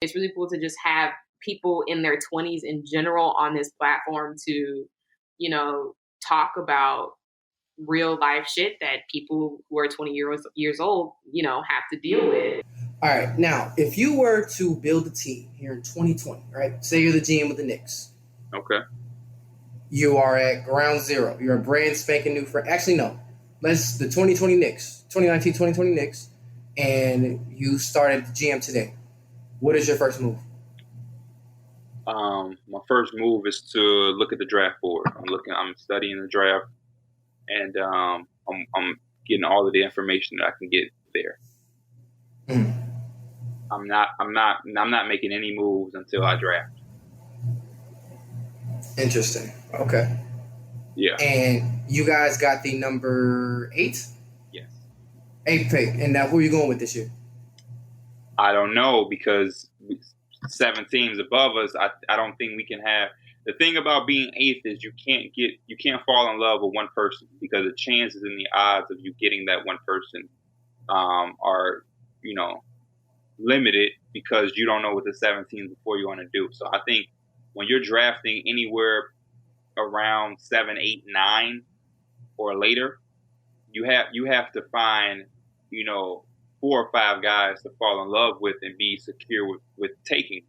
It's really cool to just have people in their 20s in general on this platform to, talk about real life shit that people who are 20 years old, have to deal with. All right. Now, if you were to build a team here in 2020, right? Say you're the GM of the Knicks. Okay. You are at ground zero. You're a brand spanking new friend. Actually, no. The 2020 Knicks, 2019-2020 Knicks, and you started the GM today. What is your first move? My first move is to look at the draft board. I'm studying the draft, and I'm getting all of the information that I can get there. I'm not making any moves until I draft. Interesting. Okay. Yeah. And you guys got the number 8? Yes. 8th pick. And now who are you going with this year? I don't know, because 7 teams above us, I don't think we can have. The thing about being 8th is you can't fall in love with one person, because the chances and the odds of you getting that one person are, limited, because you don't know what the 7 teams before you want to do. So I think when you're drafting anywhere around 7, 8, 9 or later, you have to find, 4 or 5 guys to fall in love with and be secure with taking.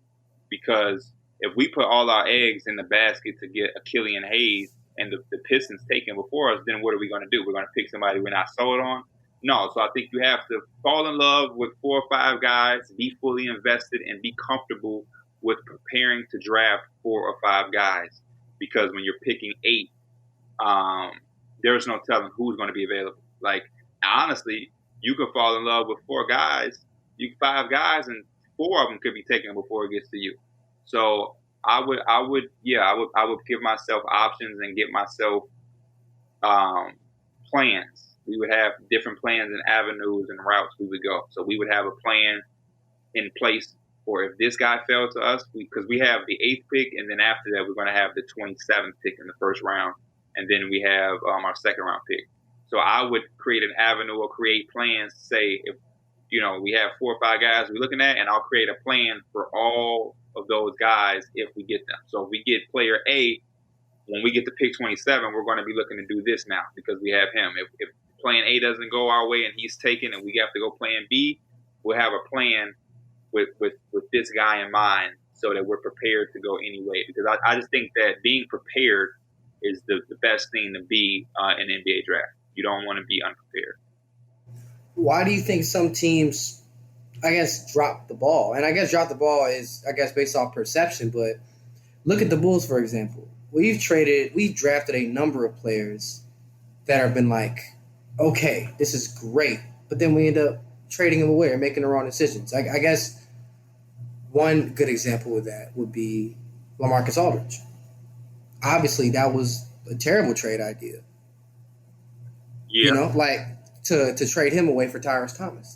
Because if we put all our eggs in the basket to get a Killian Hayes and the Pistons taken before us, then what are we going to do? We're going to pick somebody we're not sold on? No. So I think you have to fall in love with 4 or 5 guys, be fully invested, and be comfortable with preparing to draft 4 or 5 guys. Because when you're picking 8, there's no telling who's going to be available. Like, honestly, you could fall in love with 4 guys, 5 guys, and 4 of them could be taken before it gets to you. So I would give myself options and get myself plans. We would have different plans and avenues and routes we would go. So we would have a plan in place for if this guy fell to us, because we have the 8th pick, and then after that we're going to have the 27th pick in the first round, and then we have our second round pick. So I would create an avenue or create plans to say, if we have 4 or 5 guys we're looking at, and I'll create a plan for all of those guys if we get them. So if we get player A, when we get to pick 27, we're going to be looking to do this now because we have him. If plan A doesn't go our way and he's taken and we have to go plan B, we'll have a plan with this guy in mind so that we're prepared to go anyway. Because I just think that being prepared is the best thing to be in an NBA draft. You don't want to be unprepared. Why do you think some teams, drop the ball? And drop the ball is, based off perception. But look at the Bulls, for example. We've drafted a number of players that have been like, okay, this is great. But then we end up trading them away or making the wrong decisions. I guess one good example of that would be LaMarcus Aldridge. Obviously, that was a terrible trade idea. Yeah. To trade him away for Tyrese Thomas.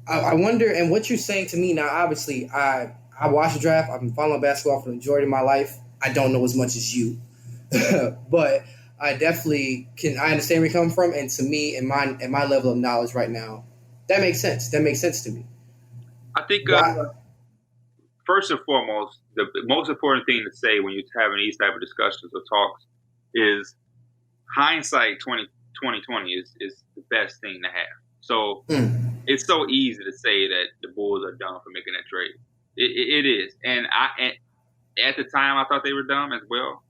I wonder, and what you're saying to me now, obviously, I watched the draft. I've been following basketball for the majority of my life. I don't know as much as you. But I definitely I understand where you're coming from. And to me, in my level of knowledge right now, that makes sense. That makes sense to me. I think first and foremost, the most important thing to say when you're having these type of discussions or talks is hindsight 2020 is the best thing to have. So it's so easy to say that the Bulls are dumb for making that trade. It is. And at the time, I thought they were dumb as well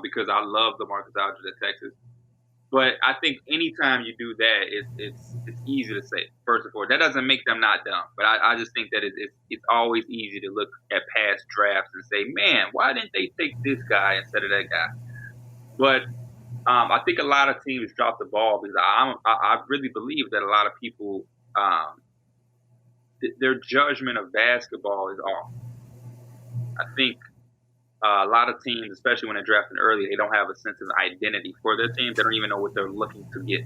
because I love the Marcus Aldridge at Texas. But I think anytime you do that, it's easy to say, first of all. That doesn't make them not dumb. But I just think that it's always easy to look at past drafts and say, man, why didn't they take this guy instead of that guy? But I think a lot of teams drop the ball because I really believe that a lot of people, their judgment of basketball is off. I think a lot of teams, especially when they're drafting early, they don't have a sense of identity for their team. They don't even know what they're looking to get.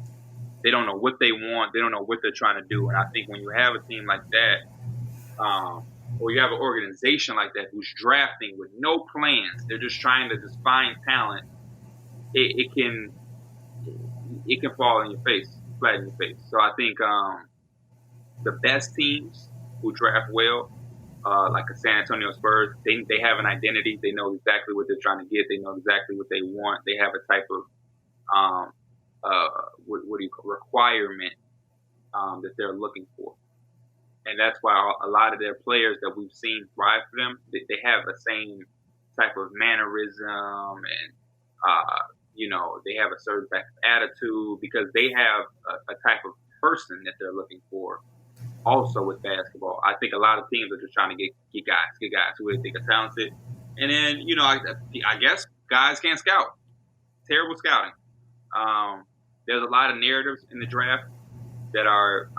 They don't know what they want. They don't know what they're trying to do. And I think when you have a team like that, or you have an organization like that who's drafting with no plans, they're just trying to just find talent, it can fall in your face, flat in your face. So I think the best teams who draft well like a San Antonio Spurs. They have an identity. They know exactly what they're trying to get. They know exactly what they want. They have a type of what do you call requirement that they're looking for. And that's why a lot of their players that we've seen thrive for them, they have the same type of mannerism and, they have a certain type of attitude because they have a type of person that they're looking for also with basketball. I think a lot of teams are just trying to get guys who they think are talented. And then, I guess guys can't scout. Terrible scouting. There's a lot of narratives in the draft that are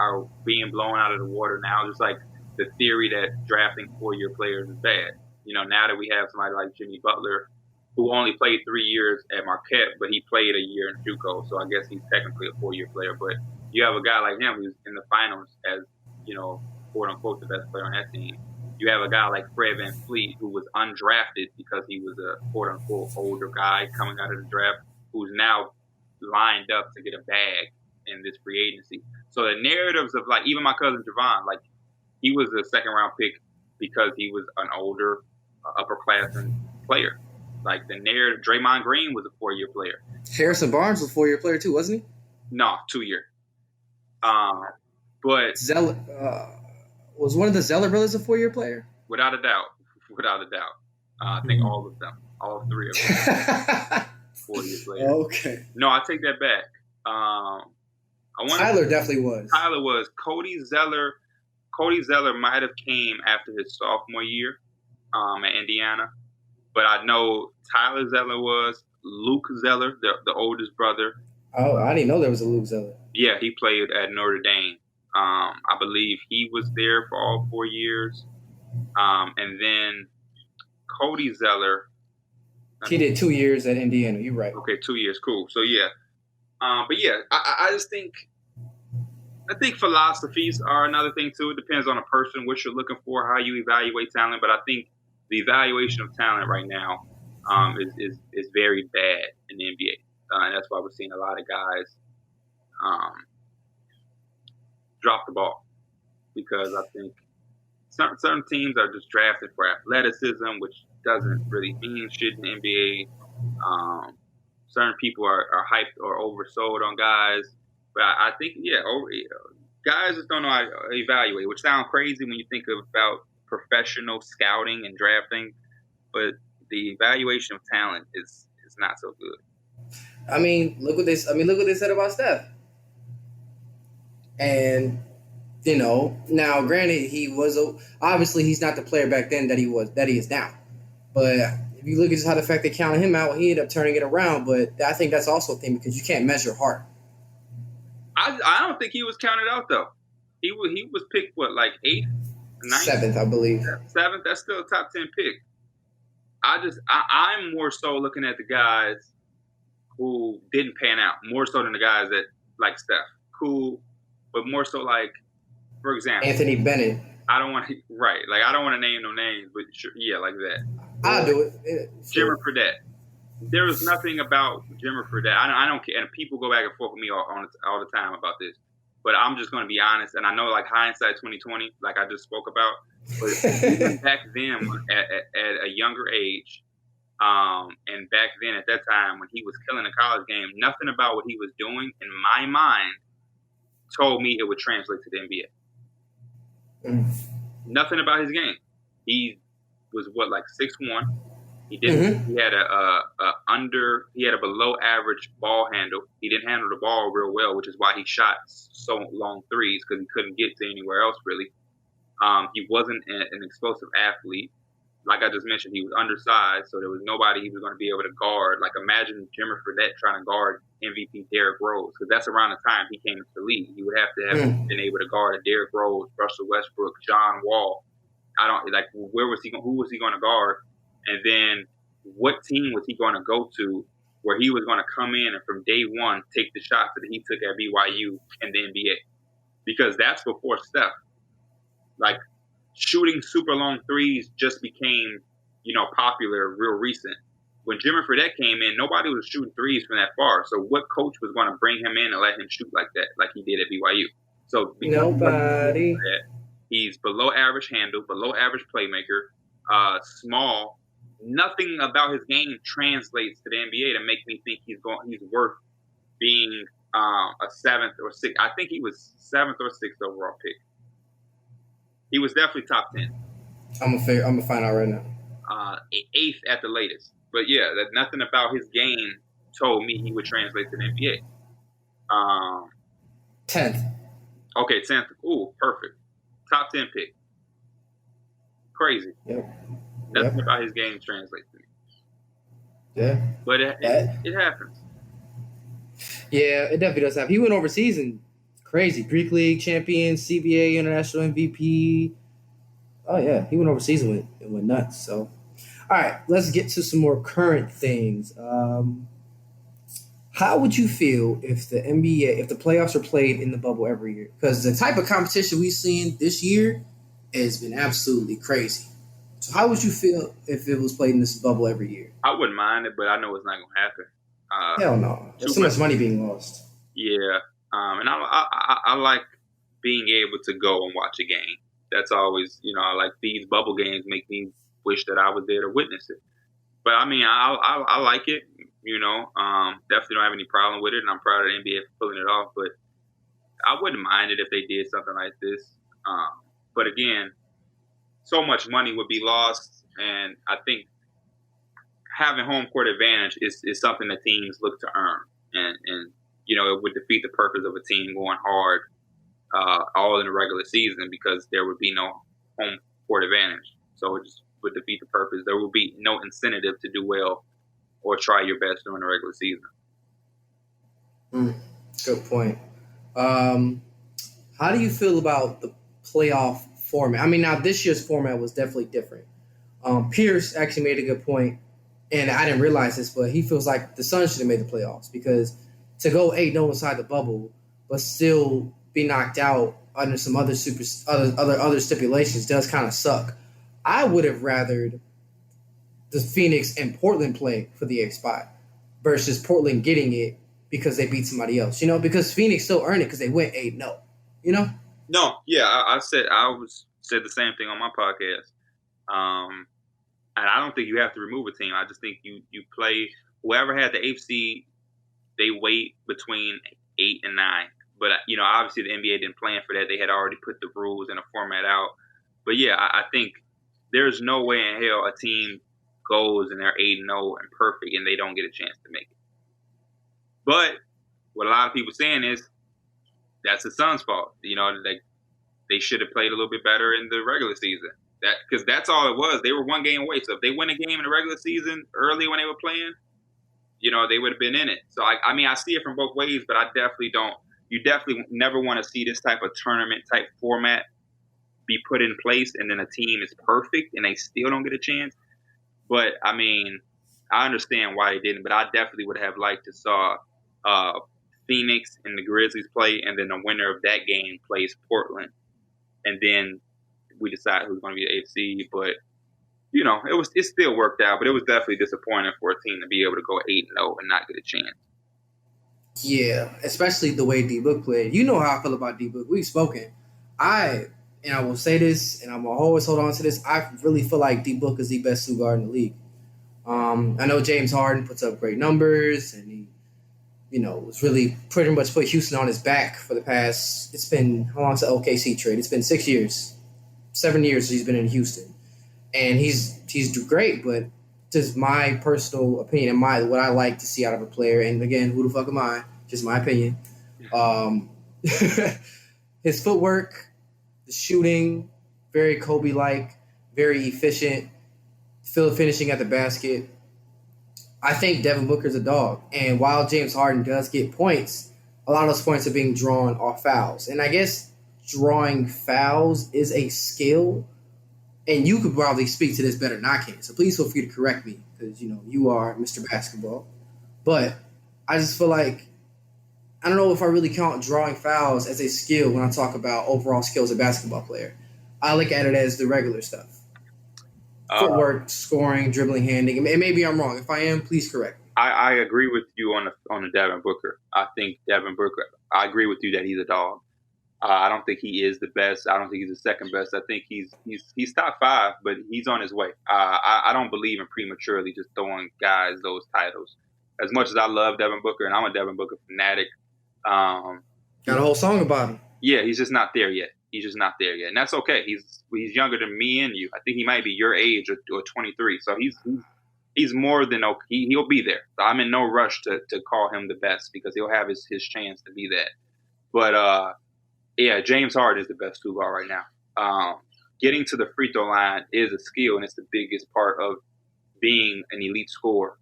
being blown out of the water now, just like the theory that drafting 4-year players is bad. Now that we have somebody like Jimmy Butler, who only played 3 years at Marquette, but he played a year in JUCO, so I guess he's technically a 4-year player. But you have a guy like him who's in the finals as, quote unquote, the best player on that team. You have a guy like Fred VanVleet who was undrafted because he was a quote unquote older guy coming out of the draft, who's now lined up to get a bag in this free agency. So the narratives of like even my cousin Devonn, like he was a second round pick because he was an older upperclassman player. Like the narrative, Draymond Green was a 4-year player. Harrison Barnes was a 4-year player too, wasn't he? No, 2-year. But Zeller was one of the Zeller brothers a 4-year player? Without a doubt. I think all of them, all 3 of them, 4-year players. Okay. No, I take that back. Tyler definitely was. Tyler was. Cody Zeller might have came after his sophomore year at Indiana. But I know Tyler Zeller was. Luke Zeller, the oldest brother. Oh, I didn't know there was a Luke Zeller. Yeah, he played at Notre Dame. I believe he was there for all 4 years. And then Cody Zeller. He did 2 years at Indiana. You're right. Okay, 2 years. Cool. So, yeah. But, yeah, I just think philosophies are another thing, too. It depends on a person, what you're looking for, how you evaluate talent. But I think the evaluation of talent right now is very bad in the NBA. And that's why we're seeing a lot of guys drop the ball. Because I think certain teams are just drafted for athleticism, which doesn't really mean shit in the NBA. Certain people are hyped or oversold on guys. But I think, guys just don't know how to evaluate, which sounds crazy when you think about professional scouting and drafting. But the evaluation of talent is not so good. I mean, look what they said about Steph. And now granted, obviously he's not the player back then that he is now. But if you look at just how the fact they counted him out, he ended up turning it around. But I think that's also a thing because you can't measure heart. I don't think he was counted out though. He was picked like 8th, 9th? 7th, I believe. 7th. That's still a top 10 pick. I'm more so looking at the guys who didn't pan out, more so than the guys that like Steph. Cool, but more so like, for example, Anthony Bennett. I don't want to name no names, but sure, yeah, like that. I'll do it. Jimmer Fredette. There was nothing about Jimmer Fredette. I don't care, and people go back and forth with me all the time about this. But I'm just going to be honest, and I know like hindsight 2020, like I just spoke about. But even back then, at a younger age, and back then at that time when he was killing the college game, nothing about what he was doing in my mind told me it would translate to the NBA. Nothing about his game. He was like 6'1". He didn't. He had a below average ball handle. He didn't handle the ball real well, which is why he shot so long threes because he couldn't get to anywhere else really. He wasn't an explosive athlete. Like I just mentioned, he was undersized, so there was nobody he was going to be able to guard. Like imagine Jimmer Fredette trying to guard MVP Derrick Rose, because that's around the time he came into the league. He would have to have been able to guard a Derrick Rose, Russell Westbrook, John Wall. Who was he going to guard? And then what team was he going to go to where he was going to come in and from day one take the shots that he took at BYU and the NBA? Because that's before Steph. Like, shooting super long threes just became, popular real recent. When Jimmer Fredette came in, nobody was shooting threes from that far. So what coach was going to bring him in and let him shoot like that, like he did at BYU? So nobody. He's below average handle, below average playmaker, small. Nothing about his game translates to the NBA to make me think he's worth being a 7th or 6th. I think he was 7th or 6th overall pick. He was definitely top 10. I'm gonna find out right now. 8th at the latest. But yeah, that nothing about his game told me he would translate to the NBA. 10th. Okay, 10th. Ooh, perfect. Top 10 pick. Crazy. Yep. Nothing about his game translates to me. Yeah. But it happens. Yeah, it definitely does happen. He went overseas and crazy. Greek League champion, CBA international MVP. Oh, yeah. He went overseas and went nuts. So, all right, let's get to some more current things. How would you feel if the NBA, if the playoffs are played in the bubble every year? Because the type of competition we've seen this year has been absolutely crazy. So how would you feel if it was played in this bubble every year? I wouldn't mind it, but I know it's not going to happen. Hell no. There's so much money being lost. Yeah. And I like being able to go and watch a game. That's always, I like these bubble games make me wish that I was there to witness it. But, I mean, I like it, Definitely don't have any problem with it, and I'm proud of the NBA for pulling it off. But I wouldn't mind it if they did something like this. But, again, so much money would be lost, and I think having home court advantage is something that teams look to earn. And it would defeat the purpose of a team going hard all in the regular season because there would be no home court advantage. So it just would defeat the purpose. There will be no incentive to do well or try your best during the regular season. Good point. How do you feel about the playoff format? I mean, now this year's format was definitely different. Pierce actually made a good point, and I didn't realize this, but he feels like the Suns should have made the playoffs because to go 8-0 inside the bubble but still be knocked out under some other stipulations does kind of suck. I would have rathered the Phoenix and Portland play for the 8th spot versus Portland getting it because they beat somebody else, because Phoenix still earned it because they went 8-0, No, yeah, I said the same thing on my podcast. And I don't think you have to remove a team. I just think you play whoever had the 8th seed, they wait between 8 and 9. But, obviously the NBA didn't plan for that. They had already put the rules and the format out. But, yeah, I think there's no way in hell a team goes and they're 8-0 and perfect and they don't get a chance to make it. But what a lot of people saying is that's the Suns' fault. They should have played a little bit better in the regular season. Because that's all it was. They were one game away. So if they win a game in the regular season early when they were playing, they would have been in it. So, I mean, I see it from both ways, but I definitely don't. You definitely never want to see this type of tournament-type format be put in place and then a team is perfect and they still don't get a chance. But, I mean, I understand why they didn't, but I definitely would have liked to saw Phoenix and the Grizzlies play, and then the winner of that game plays Portland. And then we decide who's going to be the 8th seed. But, it still worked out, but it was definitely disappointing for a team to be able to go 8-0 and not get a chance. Yeah, especially the way D-Book played. You know how I feel about D-Book. We've spoken. I will say this, and I'm going to always hold on to this. I really feel like D-Book is the best two guard in the league. I know James Harden puts up great numbers, and he, was really pretty much put Houston on his back for the past, it's been, how long's the OKC trade? It's been 7 years he's been in Houston. And he's great, but just my personal opinion and what I like to see out of a player, and again, who the fuck am I? Just my opinion. His footwork, the shooting, very Kobe-like, very efficient, finishing at the basket. I think Devin Booker's a dog. And while James Harden does get points, a lot of those points are being drawn off fouls. And I guess drawing fouls is a skill. And you could probably speak to this better than I can. So please feel free to correct me because, you are Mr. Basketball. But I just feel like I don't know if I really count drawing fouls as a skill when I talk about overall skills of a basketball player. I look at it as the regular stuff. Footwork, scoring, dribbling, handing. And maybe I'm wrong. If I am, please correct me. I agree with you on the Devin Booker. I think Devin Booker, I agree with you that he's a dog. I don't think he is the best. I don't think he's the second best. I think he's top 5, but he's on his way. I don't believe in prematurely just throwing guys those titles. As much as I love Devin Booker, and I'm a Devin Booker fanatic, Got a whole song about him. yeah, he's just not there yet. He's just not there yet, and that's okay. He's younger than me and you. I think he might be your age or 23. So he's more than okay. He'll be there. So I'm in no rush to call him the best because he'll have his chance to be that. But yeah, James Harden is the best 2 guard right now. Getting to the free throw line is a skill, and it's the biggest part of being an elite scorer.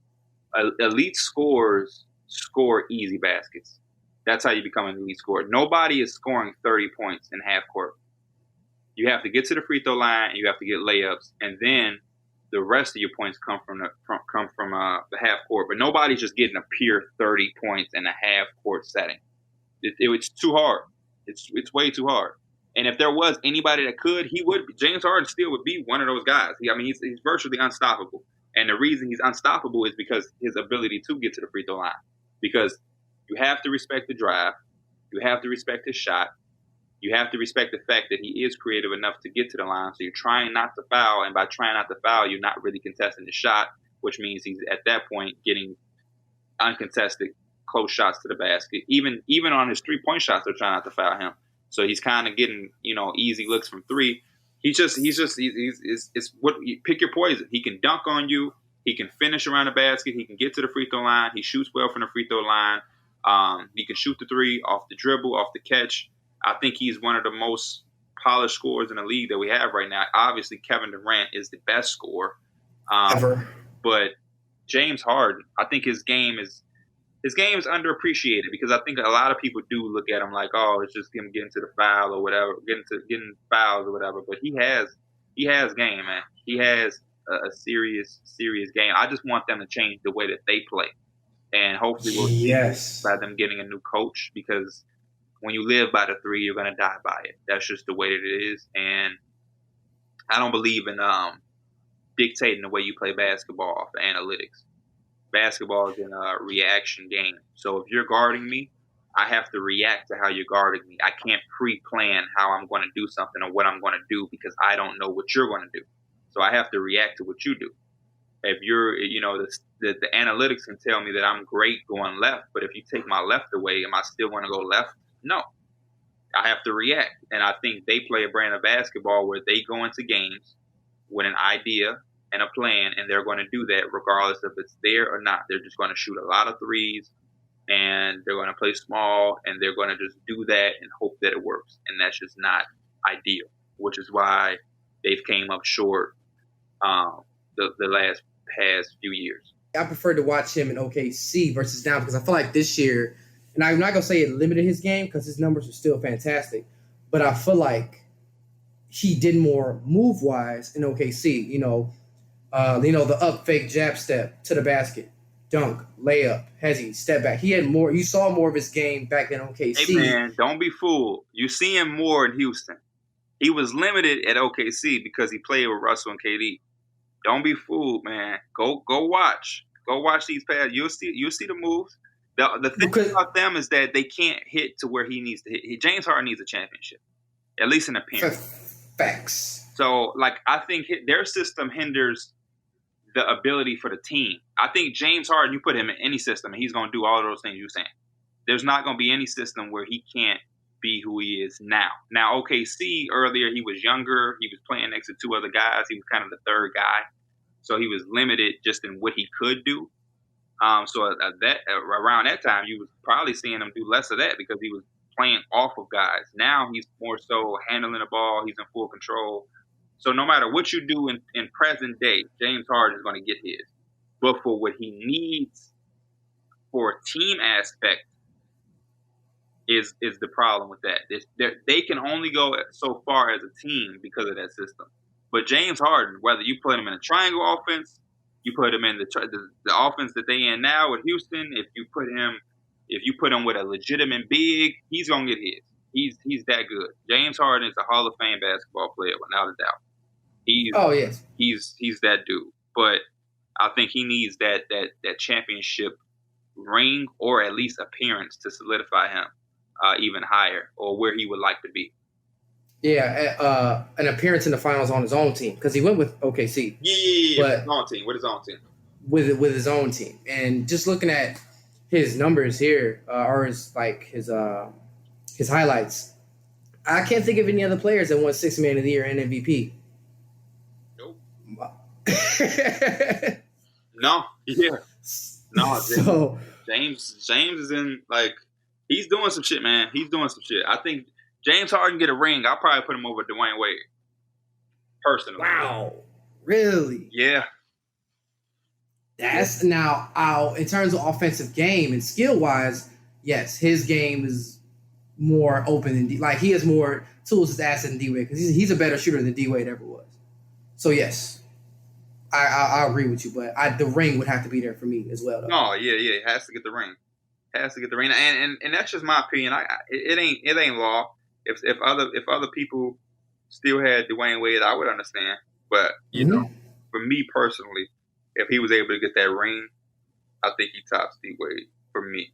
Elite scorers score easy baskets. That's how you become an elite scorer. Nobody is scoring 30 points in half court. You have to get to the free throw line, and you have to get layups, and then the rest of your points come from the half court. But nobody's just getting a pure 30 points in a half court setting. It's too hard. It's way too hard. And if there was anybody that could, he would. James Harden still would be one of those guys. He's virtually unstoppable. And the reason he's unstoppable is because his ability to get to the free throw line. Because you have to respect the drive. You have to respect his shot. You have to respect the fact that he is creative enough to get to the line. So you're trying not to foul. And by trying not to foul, you're not really contesting the shot, which means he's at that point getting uncontested close shots to the basket. Even on his 3-point shots, they're trying not to foul him. So he's kind of getting, easy looks from 3. He's what you pick your poison. He can dunk on you. He can finish around the basket. He can get to the free throw line. He shoots well from the free throw line. He can shoot the 3 off the dribble, off the catch. I think he's one of the most polished scorers in the league that we have right now. Obviously, Kevin Durant is the best scorer. Ever. But James Harden, I think his game is underappreciated because I think a lot of people do look at him like, oh, it's just him getting to the foul or whatever, getting fouls or whatever. But he has game, man. He has a serious game. I just want them to change the way that they play, and hopefully we'll see by them getting a new coach, because when you live by the 3, you're gonna die by it. That's just the way that it is, and I don't believe in dictating the way you play basketball off of analytics. Basketball is in a reaction game. So if you're guarding me, I have to react to how you're guarding me. I can't pre-plan how I'm going to do something or what I'm going to do because I don't know what you're going to do. So I have to react to what you do. If you're, the analytics can tell me that I'm great going left, but if you take my left away, am I still going to go left? No. I have to react. And I think they play a brand of basketball where they go into games with an idea and a plan, and they're going to do that regardless if it's there or not. They're just going to shoot a lot of 3s, and they're going to play small, and they're going to just do that and hope that it works. And that's just not ideal, which is why they've came up short the past few years. I prefer to watch him in OKC versus now because I feel like this year, and I'm not going to say it limited his game because his numbers are still fantastic, but I feel like he did more move-wise in OKC, the up fake jab step to the basket, dunk, layup, hezzy, step back. He had more. You saw more of his game back in OKC. Hey man, don't be fooled. You see him more in Houston. He was limited at OKC because he played with Russell and KD. Don't be fooled, man. Go watch. Go watch these passes. You'll see the moves. The thing about them is that they can't hit to where he needs to hit. James Harden needs a championship, at least in appearance. Facts. So, I think their system hinders the ability for the team. I think James Harden, you put him in any system, and he's going to do all of those things you're saying. There's not going to be any system where he can't be who he is now. Now, OKC, earlier, he was younger. He was playing next to 2 other guys. He was kind of the third guy. So he was limited just in what he could do. So around that time, you was probably seeing him do less of that because he was playing off of guys. Now he's more so handling the ball. He's in full control. So no matter what you do in present day, James Harden is going to get his. But for what he needs for a team aspect is the problem with that. They can only go so far as a team because of that system. But James Harden, whether you put him in a triangle offense, you put him in the offense that they in now with Houston, if you put him with a legitimate big, he's gonna get his. He's that good. James Harden is a Hall of Fame basketball player, without a doubt. He's that dude. But I think he needs that championship ring or at least appearance to solidify him. even higher, or where he would like to be. Yeah, an appearance in the finals on his own team because he went with OKC. Yeah, with his own team. With his own team, and just looking at his numbers here, or his highlights, I can't think of any other players that won Sixth Man of the Year and MVP. Nope. No. Yeah. No. So James is in he's doing some shit, man. He's doing some shit. I think James Harden get a ring. I'll probably put him over Dwayne Wade. Personally. Wow. Really? Yeah. That's now out in terms of offensive game and skill wise. Yes, his game is more open than he has more tools as asset than D-Wade because he's a better shooter than D-Wade ever was. So yes, I agree with you, but the ring would have to be there for me as well. Though. Oh yeah, it has to get the ring. And that's just my opinion. It ain't law. If other people still had Dwayne Wade, I would understand. But you know, for me personally, if he was able to get that ring, I think he tops D-Wade for me.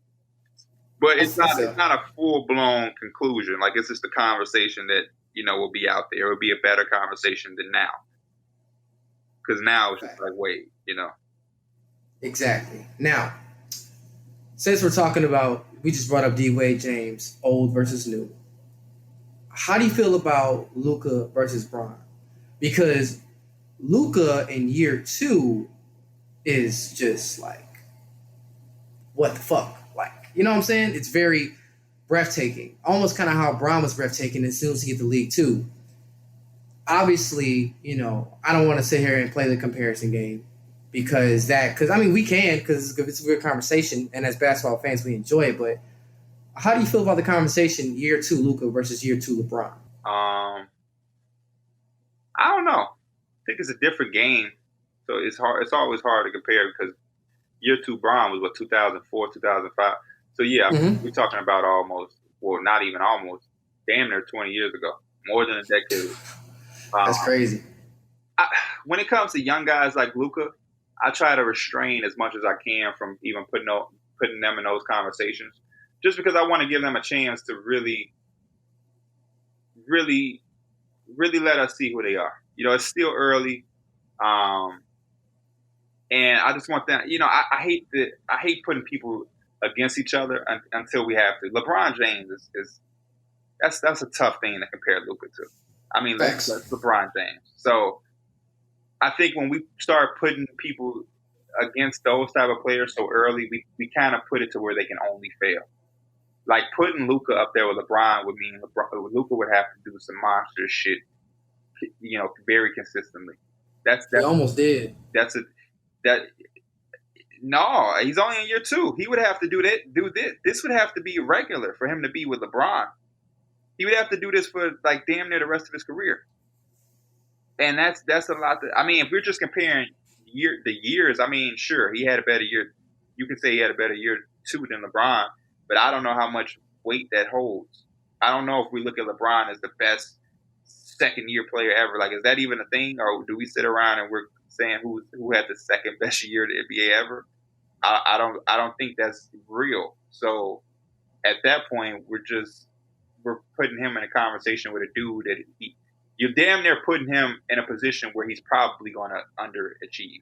But it's not a full blown conclusion. It's just a conversation that will be out there. It would be a better conversation than now. Because now it's just Wade, Exactly. Now, since we're talking about, we just brought up D-Wade, James, old versus new. How do you feel about Luka versus Bron? Because Luka in year 2 is just what the fuck? You know what I'm saying? It's very breathtaking. Almost kind of how Bron was breathtaking as soon as he hit the league too. Obviously, I don't want to sit here and play the comparison game because we can because it's a good conversation and as basketball fans we enjoy it. But how do you feel about the conversation year 2 Luka versus year 2 LeBron? I don't know. I think it's a different game, so it's hard. It's always hard to compare because year 2 Bron was 2004, 2005. So yeah, we're talking about not even almost, damn near 20 years ago, more than a decade. That's crazy. When it comes to young guys like Luka, I try to restrain as much as I can from even putting them in those conversations, just because I want to give them a chance to really, really, really let us see who they are. It's still early, and I just want them. I hate putting people against each other until we have to. LeBron James is that's a tough thing to compare Luka to. I mean, that's LeBron James. So I think when we start putting people against those type of players so early, we kind of put it to where they can only fail. Putting Luka up there with LeBron would mean Luka would have to do some monster shit, very consistently. He almost did. No, he's only in year 2. He would have to do this. This would have to be regular for him to be with LeBron. He would have to do this for damn near the rest of his career. And that's a lot. If we're just comparing the years, sure, he had a better year. You can say he had a better year 2 than LeBron, but I don't know how much weight that holds. I don't know if we look at LeBron as the best second-year player ever. Is that even a thing, or do we sit around and we're saying who had the second best year in the NBA ever? I don't think that's real. So at that point, we're putting him in a conversation with a dude that you're damn near putting him in a position where he's probably going to underachieve.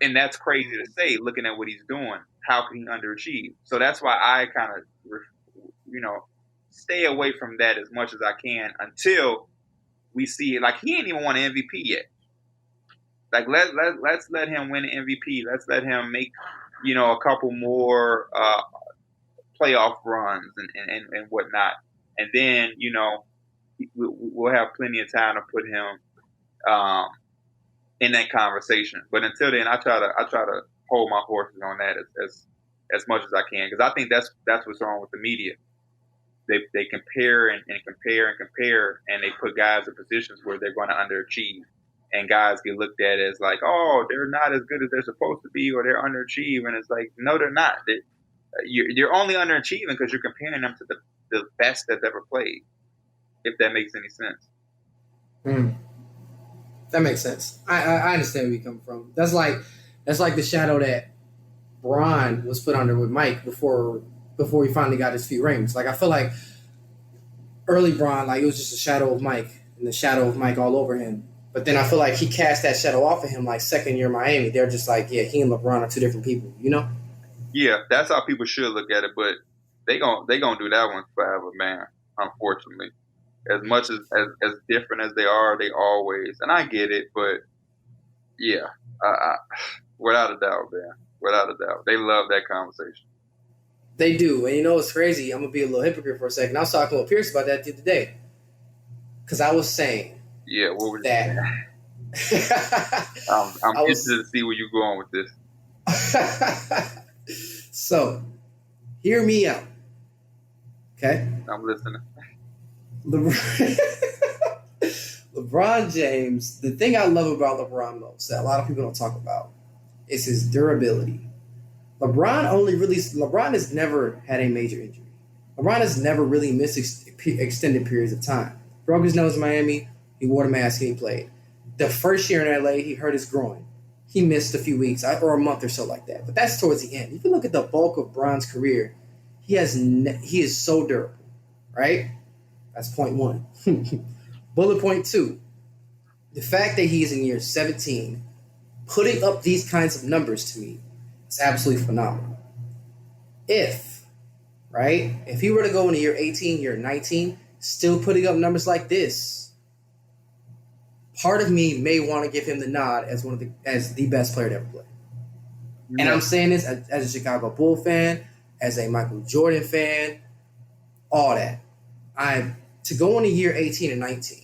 And that's crazy to say, looking at what he's doing. How can he underachieve? So that's why I kind of, stay away from that as much as I can until we see it. He ain't even won an MVP yet. Let's let him win an MVP. Let's let him make, a couple more playoff runs and whatnot. And then, we'll have plenty of time to put him in that conversation. But until then, I try to hold my horses on that as much as I can, because I think that's what's wrong with the media. They compare and compare and compare, and they put guys in positions where they're going to underachieve, and guys get looked at as oh, they're not as good as they're supposed to be, or they're underachieving. It's no, they're not. You're only underachieving because you're comparing them to the best that's ever played. If that makes any sense. That makes sense. I understand where you come from. That's like the shadow that Bron was put under with Mike before before he finally got his few rings. Like I feel like early Bron, like it was just a shadow of Mike and the shadow of Mike all over him. But then I feel like he cast that shadow off of him like second year Miami. They're just like, yeah, he and LeBron are two different people, you know? Yeah, that's how people should look at it, but they gonna do that one forever, man. Unfortunately, as much as different as they are, they always, and I get it, but yeah, without a doubt, man, without a doubt, they love that conversation. They do, and you know what's crazy? I'm gonna be a little hypocrite for a second. I was talking with Pierce about that the other day, because I was saying, yeah, what was that? I'm interested to see where you're going with this. So, hear me out. Okay? I'm listening. LeBron James, the thing I love about LeBron most that a lot of people don't talk about is his durability. LeBron has never had a major injury. LeBron has never really missed extended periods of time. Broke his nose in Miami, he wore the mask and he played. The first year in LA, he hurt his groin. He missed a few weeks or a month or so like that. But that's towards the end. If you look at the bulk of Bron's career, he is so durable, right? That's point one. Bullet point two, the fact that he is in year 17, putting up these kinds of numbers to me is absolutely phenomenal. If he were to go into year 18, year 19, still putting up numbers like this, part of me may want to give him the nod as the best player to ever play. Yeah. And I'm saying this as a Chicago Bull fan, as a Michael Jordan fan, all that. To go into year 18 and 19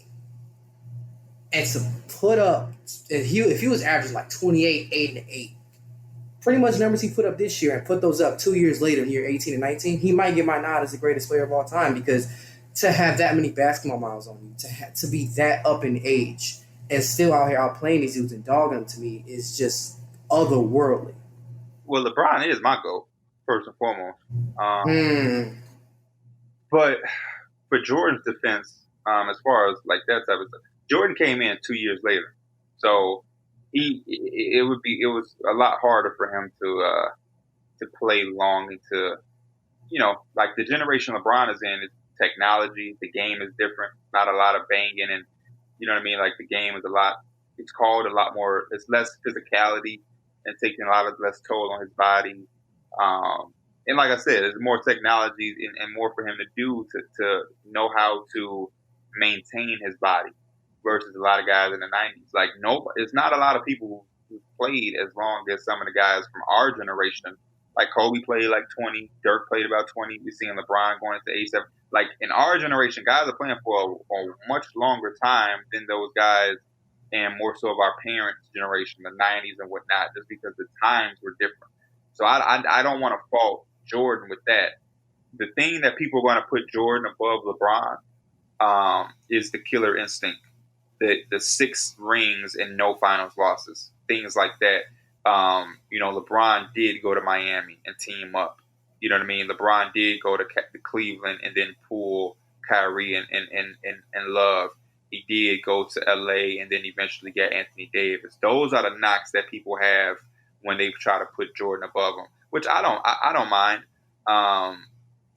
and to put up, if he was averaging like 28, 8, and 8, pretty much numbers he put up this year and put those up 2 years later in year 18 and 19, he might get my nod as the greatest player of all time, because to have that many basketball miles on you, to be that up in age and still out here outplaying these dudes and dogging them, to me is just otherworldly. Well, LeBron is my GOAT, first and foremost. But for Jordan's defense, as far as like that type of stuff, Jordan came in 2 years later, so it was a lot harder for him to play long and to, you know, like the generation LeBron is in, is technology, the game is different, not a lot of banging, and you know what I mean, like the game is it's called a lot more, it's less physicality and taking a lot of less toll on his body. And like I said, there's more technology and more for him to do to know how to maintain his body versus a lot of guys in the 90s. Like, it's not a lot of people who played as long as some of the guys from our generation. Like Kobe played like 20, Dirk played about 20. We're seeing LeBron going into 87. Like in our generation, guys are playing for a much longer time than those guys, and more so of our parents' generation, the 90s and whatnot, just because the times were different. So I don't want to fault Jordan with that. The thing that people are going to put Jordan above LeBron is the killer instinct, the 6 rings and no finals losses, things like that. You know, LeBron did go to Miami and team up. You know what I mean? LeBron did go to Cleveland and then pull Kyrie and Love. He did go to LA and then eventually get Anthony Davis. Those are the knocks that people have when they try to put Jordan above him, which I don't mind.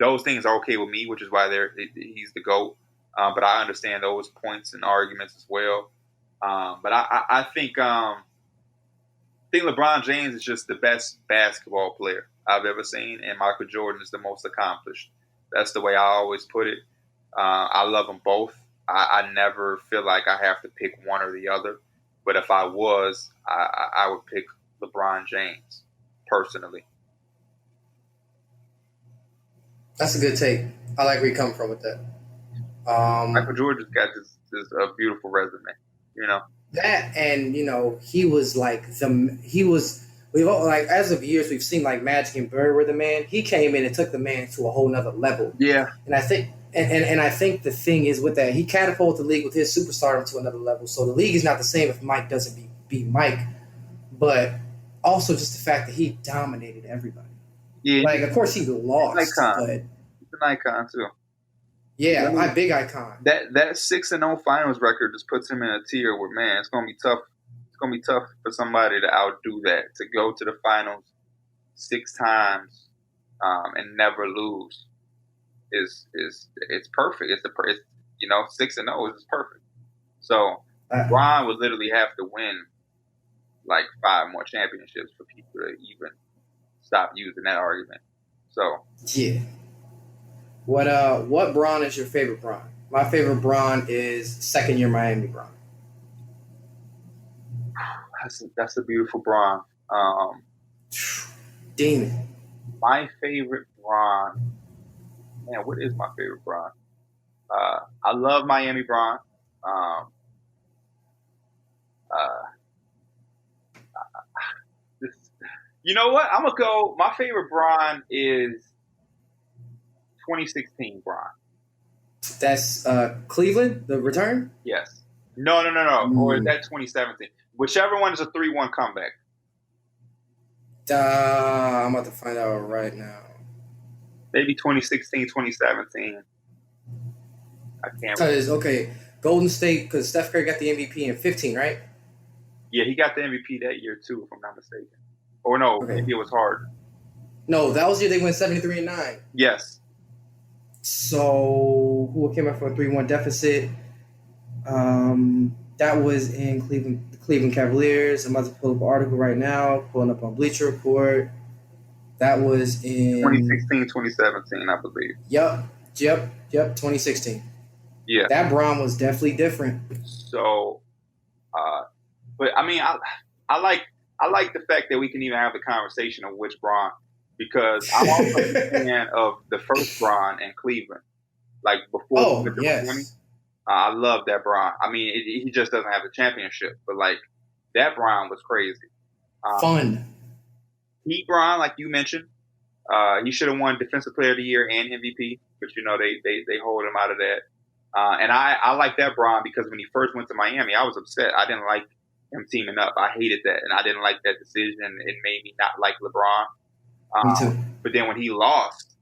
Those things are okay with me, which is why he's the GOAT. But I understand those points and arguments as well. But I think LeBron James is just the best basketball player I've ever seen, and Michael Jordan is the most accomplished. That's the way I always put it. I love them both. I never feel like I have to pick one or the other. But if I was, I would pick LeBron James, personally. That's a good take. I like where you come from with that. Michael Jordan's got this a beautiful resume, you know. That, and you know, as of years we've seen like Magic and Bird were the man. He came in and took the man to a whole nother level. Yeah. And I think and I think the thing is with that, he catapulted the league with his superstardom to another level. So the league is not the same if Mike doesn't be Mike, but also just the fact that he dominated everybody. Yeah. Like, of course he lost, but he's an icon too. Yeah, my big icon. That 6-0 finals record just puts him in a tier where, man, it's gonna be tough. It's gonna be tough for somebody to outdo that, to go to the finals 6 times and never lose is it's perfect. It's 6-0 is perfect. So Bron would literally have to win like 5 more championships for people to even stop using that argument. So yeah. What Bron is your favorite Bron? My favorite Bron is second year Miami Bron. That's a beautiful Bron. Demon. My favorite Bron. Man, what is my favorite Bron? I love Miami Bron. You know what? I'm gonna go. My favorite Bron is 2016 Bron. That's Cleveland, the return? Yes. No. Or is that 2017? Whichever one is a 3-1 comeback. I'm about to find out right now. Maybe 2016, 2017. I can't. Because, Golden State, because Steph Curry got the MVP in 15, right? Yeah, he got the MVP that year too, if I'm not mistaken. Or no, maybe it was Harden. No, that was the year they went 73-9. Yes. So, who came out for a 3-1 deficit? That was in Cleveland Cavaliers. I'm about to pull up an article right now, pulling up on Bleacher Report. That was in 2016, 2017, I believe. Yep, 2016. Yeah. That Bron was definitely different. So, but I mean, I like the fact that we can even have the conversation of which Bron, because I'm also a fan of the first Bron in Cleveland, like before. Yes. I love that Bron. I mean, he just doesn't have the championship, but like that Bron was crazy. Fun. Heat Bron, like you mentioned, he should have won Defensive Player of the Year and MVP, but they hold him out of that. And I like that Bron because when he first went to Miami, I was upset. I didn't like him teaming up. I hated that, and I didn't like that decision. It made me not like LeBron. Me too. But then when he lost,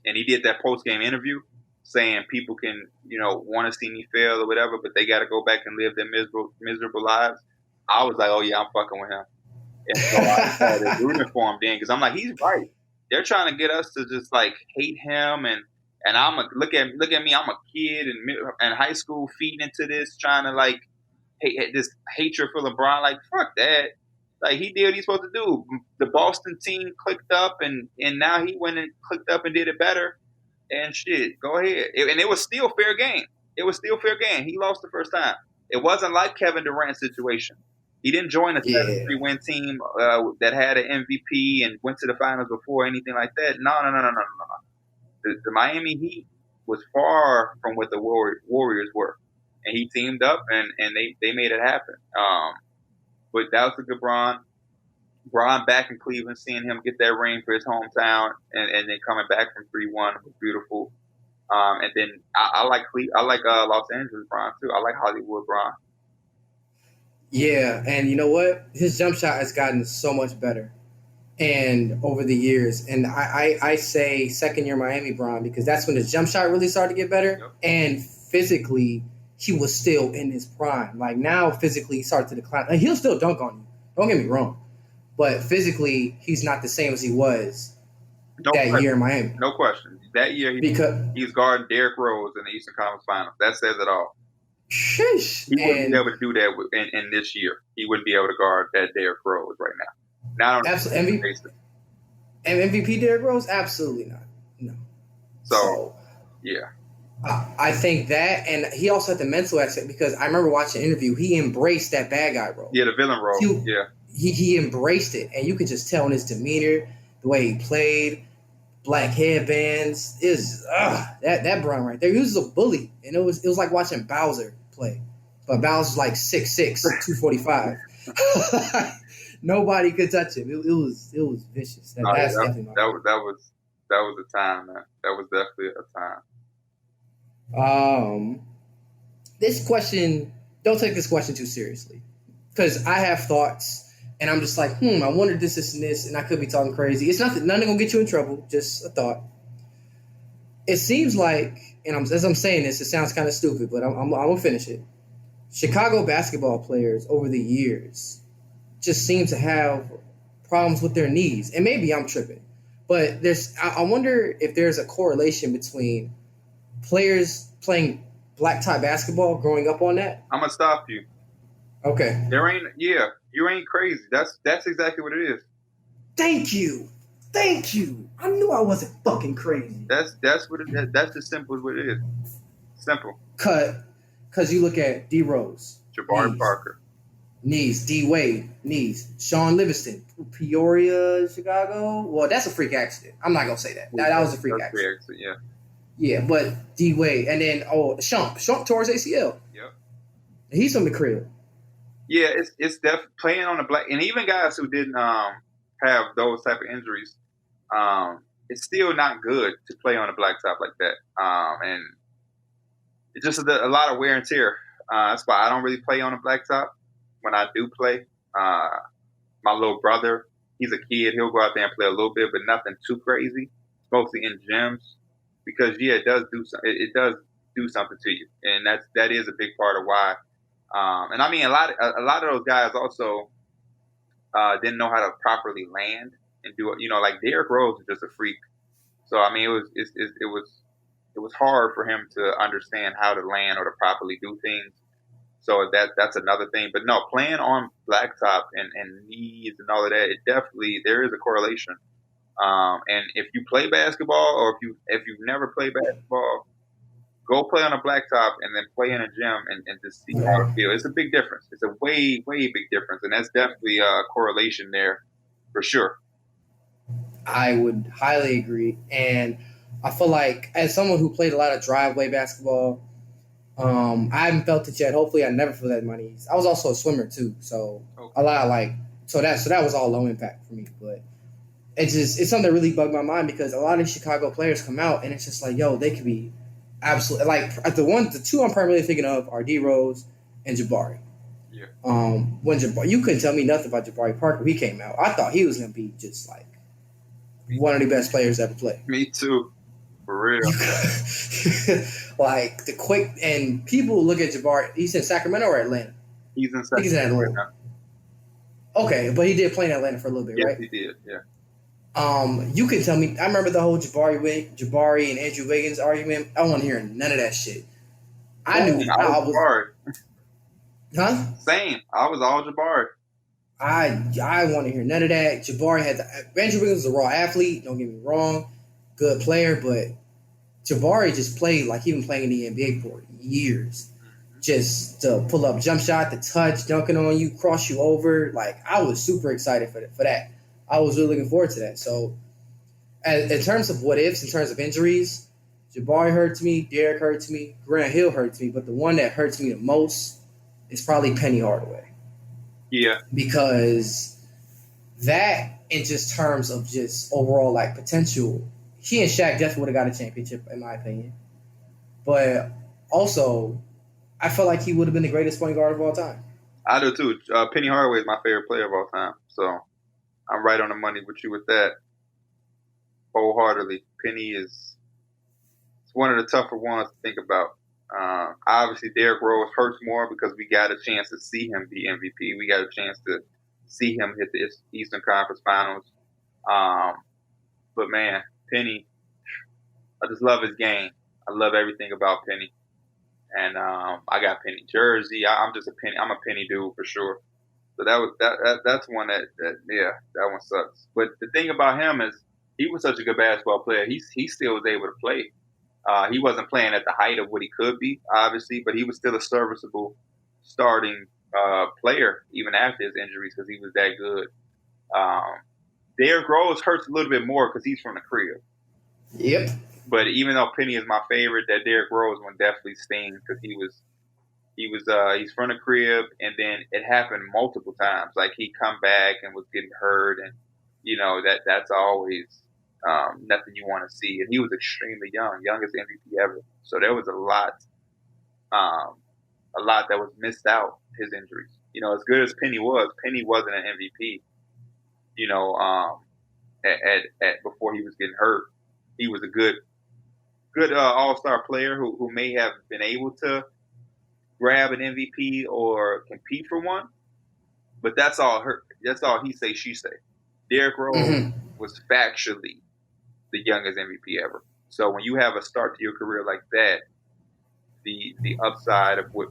and he did that post-game interview saying people can, want to see me fail or whatever, but they got to go back and live their miserable lives, I was like, oh yeah, I'm fucking with him. And so I started rooting for him then because I'm like, he's right. They're trying to get us to just like hate him, and I'm look at me. I'm a kid in high school feeding into this, trying to like hate this hatred for LeBron. Like fuck that. Like he did what he's supposed to do. The Boston team clicked up, and now he went and clicked up and did it better. And shit, go ahead. And it was still fair game. He lost the first time. It wasn't like Kevin Durant's situation. He didn't join a 73-win team that had an MVP and went to the finals before or anything like that. No. The Miami Heat was far from what the Warriors were. And he teamed up, and they made it happen. But that was a good Bron. Bron back in Cleveland, seeing him get that ring for his hometown, and then coming back from 3-1 was beautiful. And then I like Los Angeles Bron too. I like Hollywood Bron. Yeah, and you know what? His jump shot has gotten so much better, and over the years. And I say second year Miami Bron because that's when his jump shot really started to get better, Yep. and physically he was still in his prime. Like now, physically he started to decline. And he'll still dunk on you. Don't get me wrong. But physically, he's not the same as he was year in Miami. No question. That year, he's guarding Derrick Rose in the Eastern Conference Finals. That says it all. Sheesh. He wouldn't be able to do that in this year. He wouldn't be able to guard that Derrick Rose right now. Not on MVP Derrick Rose? Absolutely not. No. So yeah. I think that, and he also had the mental aspect because I remember watching an interview. He embraced that bad guy role. Yeah, the villain role. He embraced it, and you could just tell in his demeanor, the way he played, black headbands. That Bron right there. He was a bully, and it was like watching Bowser play, but Bowser's like 6'6", 245. Nobody could touch him. It was vicious. That was a time, man. That was definitely a time. This question, don't take this question too seriously, because I have thoughts. And I'm just like, I wonder this, and I could be talking crazy. It's nothing gonna get you in trouble. Just a thought. It seems like, and as I'm saying this, it sounds kind of stupid, but I'm gonna finish it. Chicago basketball players over the years just seem to have problems with their knees, and maybe I'm tripping, But I wonder if there's a correlation between players playing black tie basketball growing up on that. I'm gonna stop you. Okay. You ain't crazy. That's exactly what it is. Thank you. I knew I wasn't fucking crazy. That's what it. That's as simple as what it is. Simple. Because you look at D Rose, Jabari Parker, D Wade, Sean Livingston, Peoria, Chicago. Well, that's a freak accident. I'm not gonna say that. That was a freak accident. Yeah. Yeah, but D Wade, and then Shump tore his ACL. Yep. He's from the crib. Yeah, it's definitely playing on the black, and even guys who didn't have those type of injuries, it's still not good to play on a black top like that. And it's just a lot of wear and tear. That's why I don't really play on a black top. When I do play, my little brother, he's a kid. He'll go out there and play a little bit, but nothing too crazy. Mostly in gyms, because it does do something to you, and that is a big part of why. And I mean, a lot of those guys also didn't know how to properly land and do it. Like Derrick Rose is just a freak. So I mean, it was hard for him to understand how to land or to properly do things. So that's another thing. But no, playing on blacktop and knees and all of that, there is a correlation. And if you play basketball, or if you've never played basketball, go play on a blacktop and then play in a gym and just see how it feels. It's a big difference. It's a way, way big difference. And that's definitely a correlation there for sure. I would highly agree. And I feel like, as someone who played a lot of driveway basketball, I haven't felt it yet. Hopefully I never feel that in my knees. I was also a swimmer too. So a lot of so that was all low impact for me. But it's something that really bugged my mind, because a lot of Chicago players come out and it's just like, yo, they could be absolutely, like, the two I'm primarily thinking of are D Rose and Jabari. Yeah. When Jabari, you couldn't tell me nothing about Jabari Parker when he came out. I thought he was gonna be just like one of the best players ever played. Me too, for real. Like the quick, and people look at Jabari. He's in Sacramento or Atlanta? He's in Sacramento right now. Okay, but he did play in Atlanta for a little bit, right? Yes, he did. Yeah. You can tell me. I remember the whole Jabari and Andrew Wiggins argument. I wasn't hearing none of that shit. I knew I was Jabari. Huh? Same. I was all Jabari. I want to hear none of that. Jabari Andrew Wiggins was a raw athlete. Don't get me wrong, good player, but Jabari just played like he been playing in the NBA for years. Just to pull up jump shot, the touch, dunking on you, cross you over. Like, I was super excited for that. I was really looking forward to that. So, in terms of what ifs, in terms of injuries, Jabari hurts me, Derek hurts me, Grant Hill hurts me, but the one that hurts me the most is probably Penny Hardaway. Yeah. Because that, in just terms of just overall, like, potential, he and Shaq definitely would have got a championship, in my opinion. But also, I felt like he would have been the greatest point guard of all time. I do too. Penny Hardaway is my favorite player of all time. So I'm right on the money with you with that. Wholeheartedly. Penny is one of the tougher ones to think about. Obviously, Derrick Rose hurts more because we got a chance to see him be MVP. We got a chance to see him hit the Eastern Conference Finals. But man, Penny, I just love his game. I love everything about Penny. And I got Penny jersey. I'm a Penny dude for sure. So that's one that one sucks. But the thing about him is he was such a good basketball player. He still was able to play. He wasn't playing at the height of what he could be, obviously, but he was still a serviceable starting player even after his injuries because he was that good. Derrick Rose hurts a little bit more because he's from the crib. Yep. But even though Penny is my favorite, that Derrick Rose one definitely stings because he's from the crib, and then it happened multiple times. Like he come back and was getting hurt, and that's always nothing you want to see. And he was extremely young, youngest MVP ever. So there was a lot that was missed out. His injuries. As good as Penny wasn't an MVP. At before he was getting hurt, he was a good all-star player who may have been able to grab an MVP or compete for one, but that's all he say, she say. Derrick Rose was factually the youngest MVP ever. So when you have a start to your career like that, the upside of what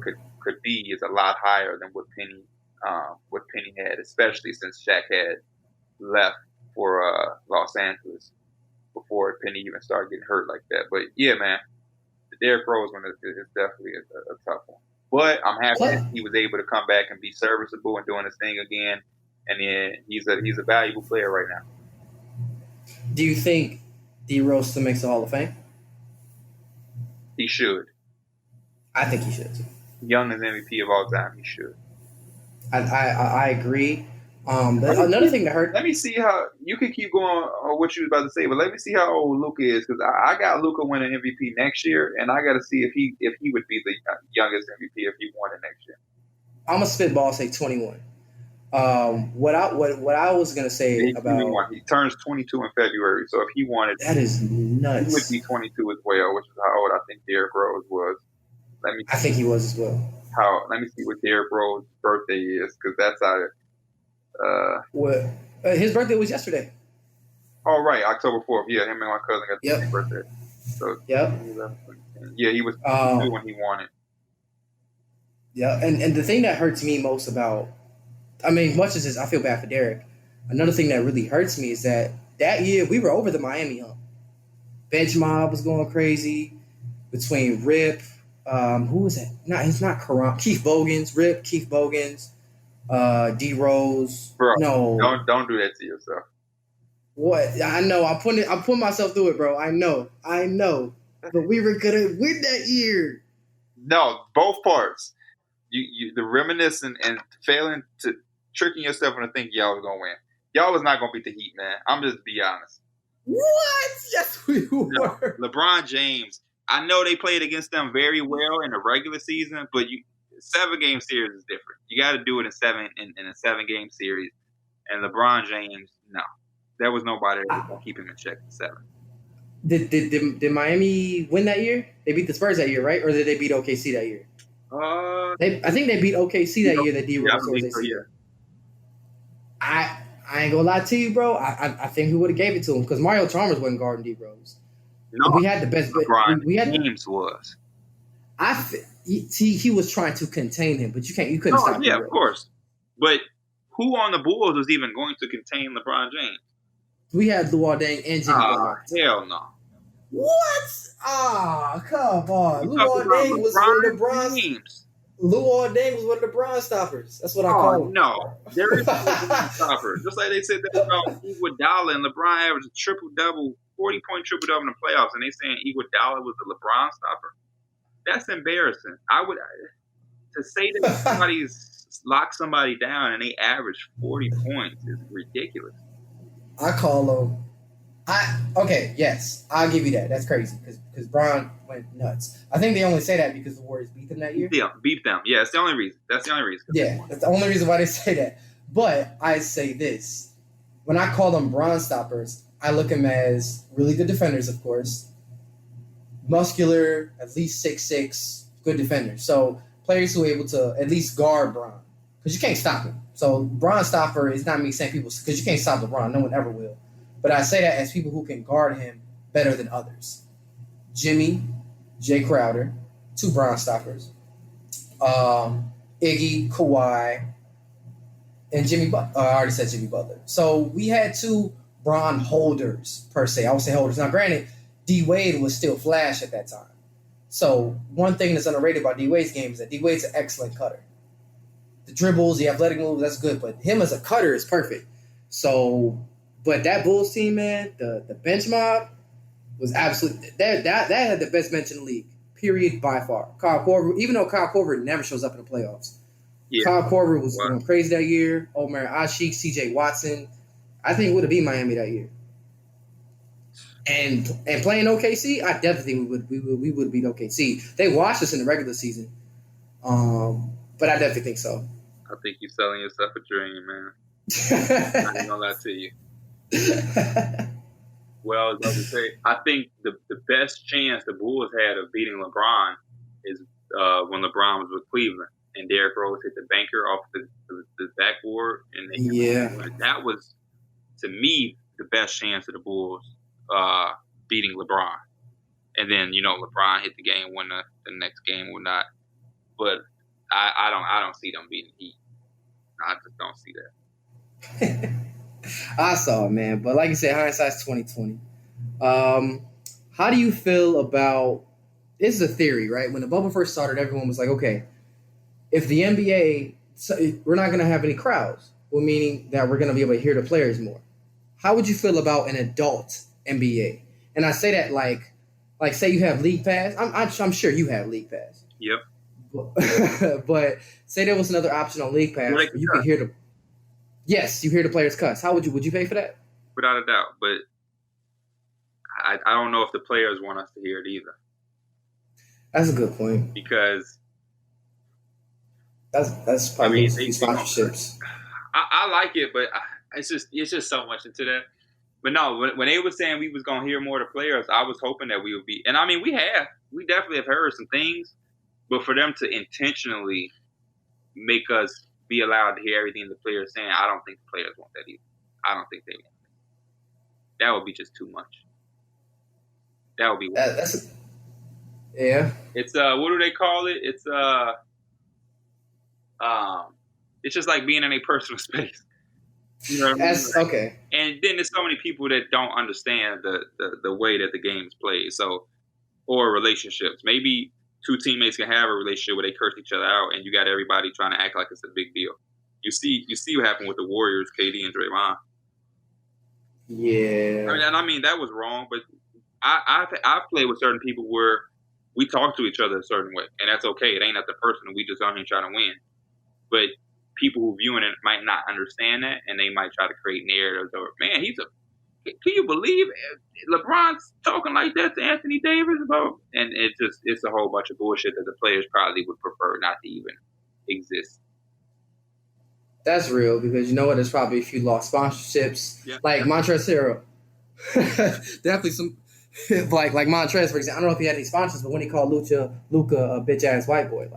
could be is a lot higher than what Penny had, especially since Shaq had left for Los Angeles before Penny even started getting hurt like that. But yeah, man, the Derrick Rose one is definitely a tough one. But I'm happy that he was able to come back and be serviceable and doing his thing again. And then he's a valuable player right now. Do you think D Rose still makes the Hall of Fame? He should. I think he should too. Youngest MVP of all time, he should. I agree. Another thing that hurt. Let me see how you can keep going on what you was about to say, but let me see how old Luka is, because I got Luka winning MVP next year, and I got to see if he would be the youngest MVP if he won it next year. I'm a spitball, say 21. What I was gonna say about he turns 22 in February, so if he won it, that is nuts. He would be 22 as well, which is how old I think Derrick Rose was. I think he was as well. Let me see what Derrick Rose's birthday is, because that's how. His birthday was yesterday. Oh, right, October 4th. Yeah, him and my cousin got the same birthday. So yeah, he was 22 when he won it. Yeah, and the thing that hurts me most about, I mean, much as this, I feel bad for Derrick. Another thing that really hurts me is that year we were over the Miami hump. Bench mob was going crazy between Rip. Who was that? No, he's not Karam. Keith Bogans, Rip, Keith Bogans, D Rose. Bro, no, don't do that to yourself. What? I know. I'm putting myself through it, bro. I know. But we were gonna win that year. No, both parts. You the reminiscing and failing to tricking yourself into thinking y'all was gonna win. Y'all was not gonna beat the Heat, man. I'm just be honest. What? Yes, we were. No, LeBron James. I know they played against them very well in the regular season, but 7-game series is different. You got to do it in a 7-game series. And LeBron James, no, there was nobody that was gonna keep him in check in 7. Did Miami win that year? They beat the Spurs that year, right? Or did they beat OKC that year? I think they beat OKC that year. That D Rose was year. I ain't gonna lie to you, bro. I think we would have gave it to him because Mario Chalmers wasn't guarding D Rose. No, we had the best. We had James was. He was trying to contain him, but you couldn't stop him. Yeah, of course. But who on the Bulls was even going to contain LeBron James? We had Luol Deng and Jimmy Butler. Hell no. What? Come on. Luol Deng was one of the Bronze. Luol Deng was one of the Bronze stoppers. That's what I call him. No, there is no Bronze stopper. Just like they said that about Iguodala and LeBron averaged a triple-double, 40-point triple-double in the playoffs, and they saying Iguodala was the LeBron stopper. That's embarrassing. To say that somebody's locked somebody down and they average 40 points is ridiculous. I call him. Okay, yes, I'll give you that. That's crazy because Bron went nuts. I think they only say that because the Warriors beat them that year. Yeah, beat them. Yeah, that's the only reason. Yeah, that's the only reason why they say that. But I say this: when I call them Bron stoppers, I look them as really good defenders, of course. Muscular, at least 6'6", good defenders. So players who are able to at least guard Bron because you can't stop him. So Bron stopper is not me saying people because you can't stop LeBron. No one ever will. But I say that as people who can guard him better than others. Jimmy, Jay Crowder, 2 Bron stoppers. Iggy, Kawhi, and Jimmy Butler. I already said Jimmy Butler. So we had 2 Bron holders, per se. I would say holders. Now, granted, D-Wade was still flash at that time. So one thing that's underrated about D-Wade's game is that D-Wade's an excellent cutter. The dribbles, the athletic moves, that's good. But him as a cutter is perfect. So... But that Bulls team, man, the bench mob was absolutely that had the best bench in the league, period, by far. Kyle Korver, even though Kyle Korver never shows up in the playoffs, Kyle Korver was going crazy that year. Omer Asik, C.J. Watson, I think would have beat Miami that year. And playing OKC, I definitely think we would beat OKC. They watched us in the regular season, but I definitely think so. I think you're selling yourself a dream, man. I ain't gonna lie to you. Well, as I say, I think the best chance the Bulls had of beating LeBron is when LeBron was with Cleveland and Derrick Rose hit the banker off the backboard, and that was, to me, the best chance of the Bulls beating LeBron. And then, LeBron hit the game, win the next game or not. But I don't see them beating Heat. I just don't see that. I saw it, man. But like you said, hindsight's 20/20. How do you feel about, this is a theory, right? When the bubble first started, everyone was like, okay, if the NBA, we're not going to have any crowds, well, meaning that we're going to be able to hear the players more. How would you feel about an adult NBA? And I say that like say you have League Pass. I'm sure you have League Pass. Yep. But say there was another option on League Pass where you could hear the. Yes, you hear the players cuss. How would you pay for that? Without a doubt, but I don't know if the players want us to hear it either. That's a good point. Because that's probably sponsorships. I like it, but it's just so much into that. But no, when they were saying we was gonna hear more of the players, I was hoping that we would be. And I mean, we definitely have heard some things, but for them to intentionally make us be allowed to hear everything the players saying, I don't think the players want that either. I don't think they want that. That would be just too much. That would be. Yeah. It's what do they call it? It's just like being in a personal space. You know what I mean? Okay. And then there's so many people that don't understand the way that the game is played. So, or relationships. Maybe two teammates can have a relationship where they curse each other out, and you got everybody trying to act like it's a big deal. You see what happened with the Warriors, KD and Draymond. Yeah. I mean that was wrong, but I've played with certain people where we talk to each other a certain way, and that's okay. It ain't nothing personal. We just out here trying to win. But people who viewing it might not understand that, and they might try to create narratives or, man, can you believe LeBron's talking like that to Anthony Davis about? And it's a whole bunch of bullshit that the players probably would prefer not to even exist. That's real, because you know what? There's probably a few lost sponsorships, like Montrezl Harrell. Definitely some, like Montrez, for example. I don't know if he had any sponsors, but when he called Luka a bitch ass white boy,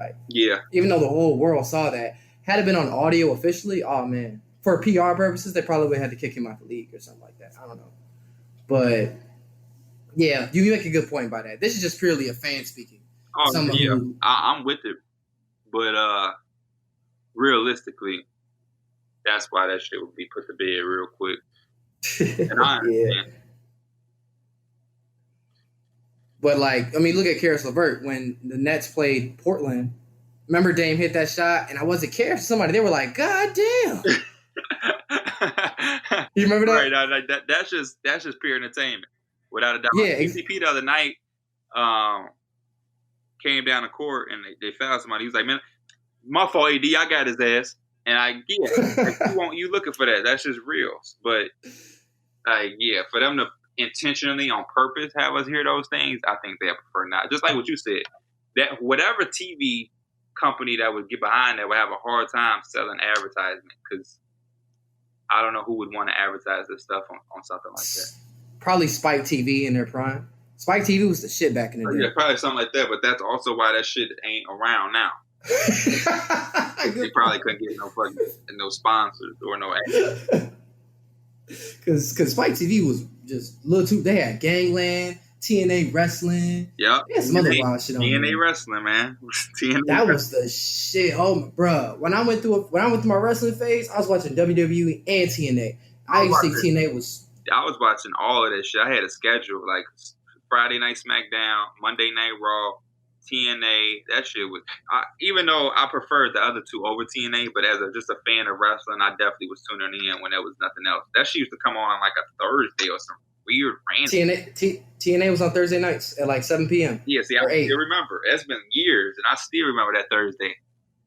even though the whole world saw that, had it been on audio officially, oh man, for PR purposes, they probably would have had to kick him out the league or something like that. I don't know, but yeah, you make a good point by that. This is just purely a fan speaking. Oh yeah, I'm with it, but realistically, that's why that shit would be put to bed real quick. And I understand. But look at Karis LeVert when the Nets played Portland. Remember Dame hit that shot, and I wasn't caring for somebody. They were like, "God damn!" You remember that? Right, that's just pure entertainment, without a doubt. Yeah. KCP the other night came down the court and they fouled somebody. He was like, "Man, my fault, AD. I got his ass." And I get it. You looking for that? That's just real. But for them to intentionally on purpose have us hear those things, I think they prefer not. Just like what you said, that whatever TV company that would get behind that would have a hard time selling advertisement, because I don't know who would want to advertise this stuff on something like that. Probably Spike TV in their prime. Spike TV was the shit back in the day. Yeah, probably something like that, but that's also why that shit ain't around now. They probably couldn't get no sponsors or no ads. Because Spike TV was just little too. They had Gangland, TNA Wrestling. Yep. They had some other wild shit on TNA there. Wrestling, man. That was the shit. Oh, bro. When I went through my wrestling phase, I was watching WWE and TNA. I used to think TNA was. I was watching all of that shit. I had a schedule like Friday Night SmackDown, Monday Night Raw, TNA. That shit was. Even though I preferred the other two over TNA, but as just a fan of wrestling, I definitely was tuning in when there was nothing else. That shit used to come on like a Thursday or some weird random. TNA was on Thursday nights at like 7 p.m. Yeah, see, I still remember. It's been years, and I still remember that Thursday.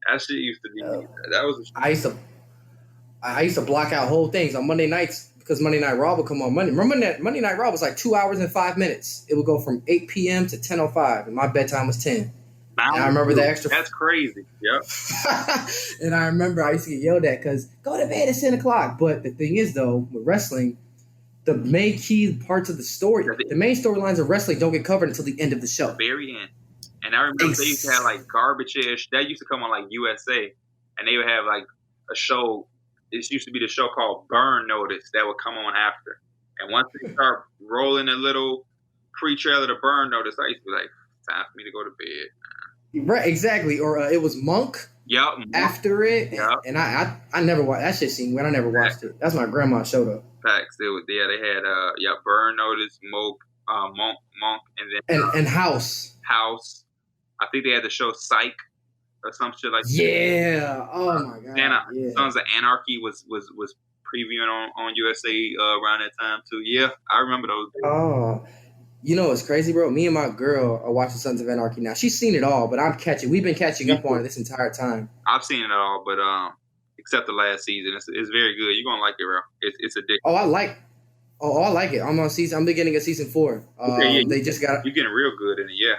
That shit used to be. That was. I used to block out whole things on Monday nights because Monday Night Raw would come on Monday. Remember that Monday Night Raw was like 2 hours and 5 minutes. It would go from 8 p.m. to 10:05, and my bedtime was 10. And I remember the extra. That's crazy. Yep. And I remember I used to get yelled at because go to bed at 10 o'clock. But the thing is, though, with wrestling, the main key parts of the story, the main storylines of wrestling don't get covered until the end of the show. Very end. And I remember they used to have like garbage-ish. That used to come on like USA, and they would have like a show. It used to be the show called Burn Notice that would come on after. And once they start rolling a little pre-trailer to burn notice, I used to be like, time for me to go to bed. Right, exactly. Or it was Monk. Yep. After it, Yep. and I never watched that shit. Seemed weird. I never watched it. That's my grandma's show though. Facts. They had burn notice, Monk, and House. House. I think they had the show Psych or some shit like that. Yeah. Oh my god. Sons of Anarchy was previewing on USA around that time too. Yeah, I remember those days. Oh, you know what's crazy, bro? Me and my girl are watching Sons of Anarchy now. She's seen it all, but we've been catching up on it this entire time. I've seen it all, but except the last season, it's very good. You're gonna like it, bro. It's addictive. I like it. I'm beginning of season 4. They just got. You're getting real good in it, yeah.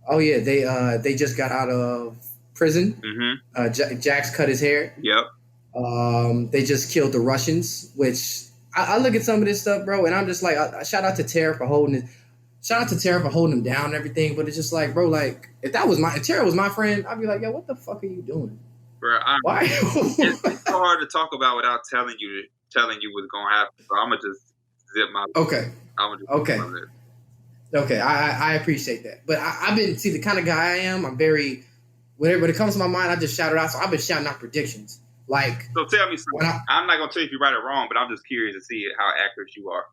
Oh yeah, they just got out of prison. Mm-hmm. Jax cut his hair. Yep. They just killed the Russians, which I look at some of this stuff, bro, and I'm just like, shout out to Tara for holding it. Shout out to Tara for holding him down and everything, but it's just like, bro, like if Tara was my friend, I'd be like, yo, what the fuck are you doing? Bro, why? It's so hard to talk about without telling you what's gonna happen. So I'm gonna just zip my. Okay. Okay. Okay, I appreciate that, but I've been the kind of guy I am. I'm very when it comes to my mind, I just shout it out. So I've been shouting out predictions. Like, so tell me something. I'm not gonna tell you if you're right or wrong, but I'm just curious to see how accurate you are.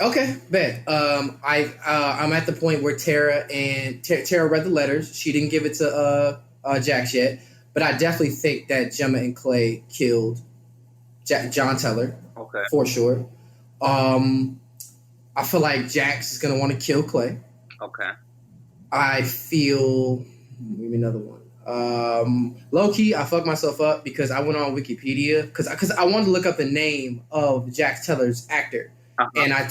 Okay, bet. I'm at the point where Tara read the letters. She didn't give it to Jax yet, but I definitely think that Gemma and Clay killed John Teller. Okay, for sure. I feel like Jax is gonna want to kill Clay. Okay. I feel maybe another one. Low key, I fucked myself up because I went on Wikipedia because I wanted to look up the name of Jax Teller's actor. And I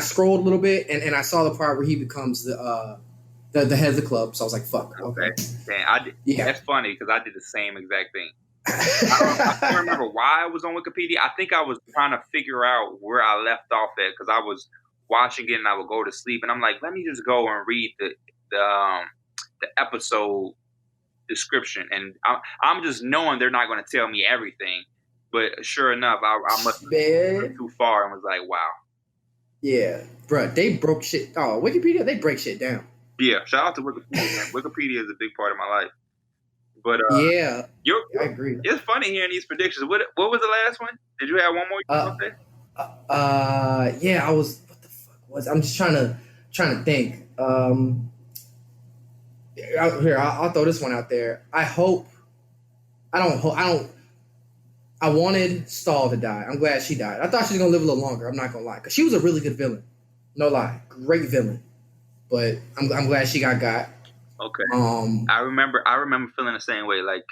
scrolled a little bit and I saw the part where he becomes the head of the club. So I was like, "Fuck." Okay. Damn, that's funny because I did the same exact thing. I don't remember why I was on Wikipedia. I think I was trying to figure out where I left off at because I was watching it and I would go to sleep and I'm like, let me just go and read the episode description and I'm just knowing they're not going to tell me everything. But sure enough, I must have went too far and was like, wow. Yeah, bro, they broke shit. Oh, Wikipedia, they break shit down. Yeah, shout out to Wikipedia. Man. Wikipedia is a big part of my life. But yeah, I agree. It's funny hearing these predictions. What was the last one? Did you have one more? Yeah, I was. What the fuck was? I'm just trying to think. Here, I'll throw this one out there. I wanted Stahl to die. I'm glad she died. I thought she was gonna live a little longer. I'm not gonna lie, because she was a really good villain. No lie, great villain. But I'm glad she got. Okay. I remember feeling the same way. Like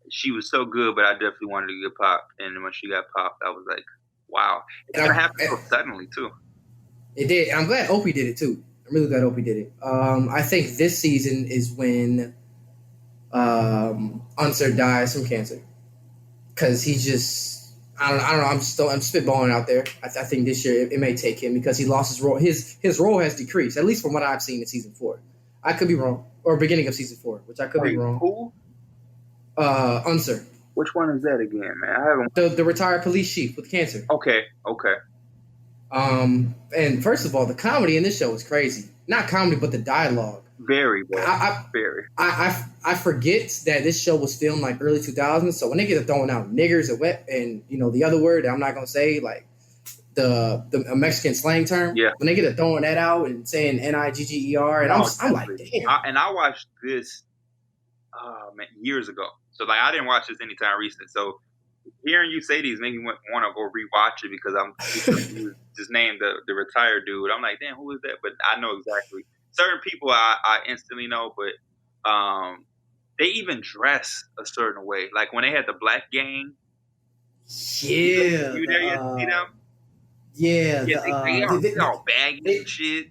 she was so good, but I definitely wanted to get popped. And when she got popped, I was like, wow. It happened so suddenly too. It did. And I'm glad Opie did it too. I'm really glad Opie did it. I think this season is when Unser dies from cancer. Because he just, I don't know. I'm spitballing out there. I think this year it may take him because he lost his role. His role has decreased, at least from what I've seen in season 4. I could be wrong, or beginning of season 4, which I could be wrong. Who? Unser. Which one is that again, man? I haven't. The retired police chief with cancer. Okay. And first of all, the comedy in this show is crazy. Not comedy, but the dialogue. Very, very. I forget that this show was filmed like early 2000s. So when they get to throwing out niggers and the other word that I'm not gonna say, like the Mexican slang term. Yeah. When they get to throwing that out and saying Nigger, and I'm like, damn. And I watched this years ago. So like I didn't watch this anytime recent. So hearing you say these made me want to go rewatch it because you just named the retired dude. I'm like, damn, who is that? But I know exactly. Certain people I instantly know, but they even dress a certain way. Like when they had the black gang. Yeah. You there yet to see them? Yeah. They all baggy and shit.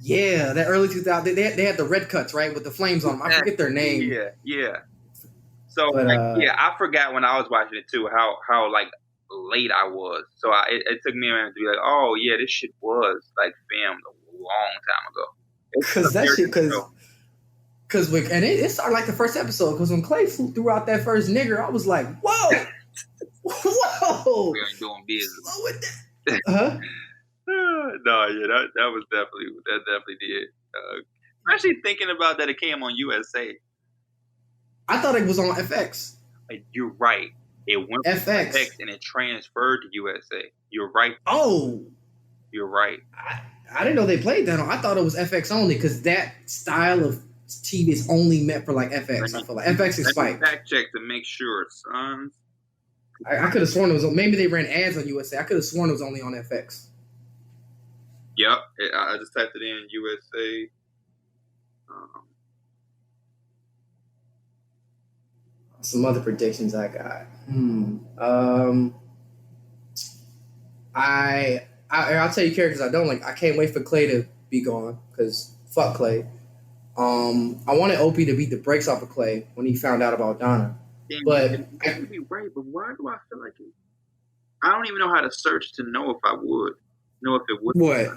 Yeah, that early 2000s. They had the red cuts, right, with the flames on them. I forget their name. Yeah. So, I forgot when I was watching it too how like late I was. So it took me a minute to be like, oh yeah, this shit was like filmed a long time ago. Because and it started like the first episode. Because when Clay threw out that first nigger, I was like, whoa, We ain't doing business. Slow it down. Uh-huh. No, yeah, that definitely did. Especially thinking about that it came on USA. I thought it was on FX. You're right. It went from FX. FX and it transferred to USA. You're right. Oh, you're right. I didn't know they played that on. I thought it was FX only because that style of TV is only meant for like FX. I feel like FX is Spike. Fact check to make sure, son. I could have sworn it was. Maybe they ran ads on USA. I could have sworn it was only on FX. Yep, I just typed it in USA. Some other predictions I got. I'll tell you characters I don't like. I can't wait for Clay to be gone because fuck Clay. I wanted Opie to beat the brakes off of Clay when he found out about Donna. Damn, but you could be right, but why do I feel like it? I don't even know how to search to know if I would. Know if it would. What?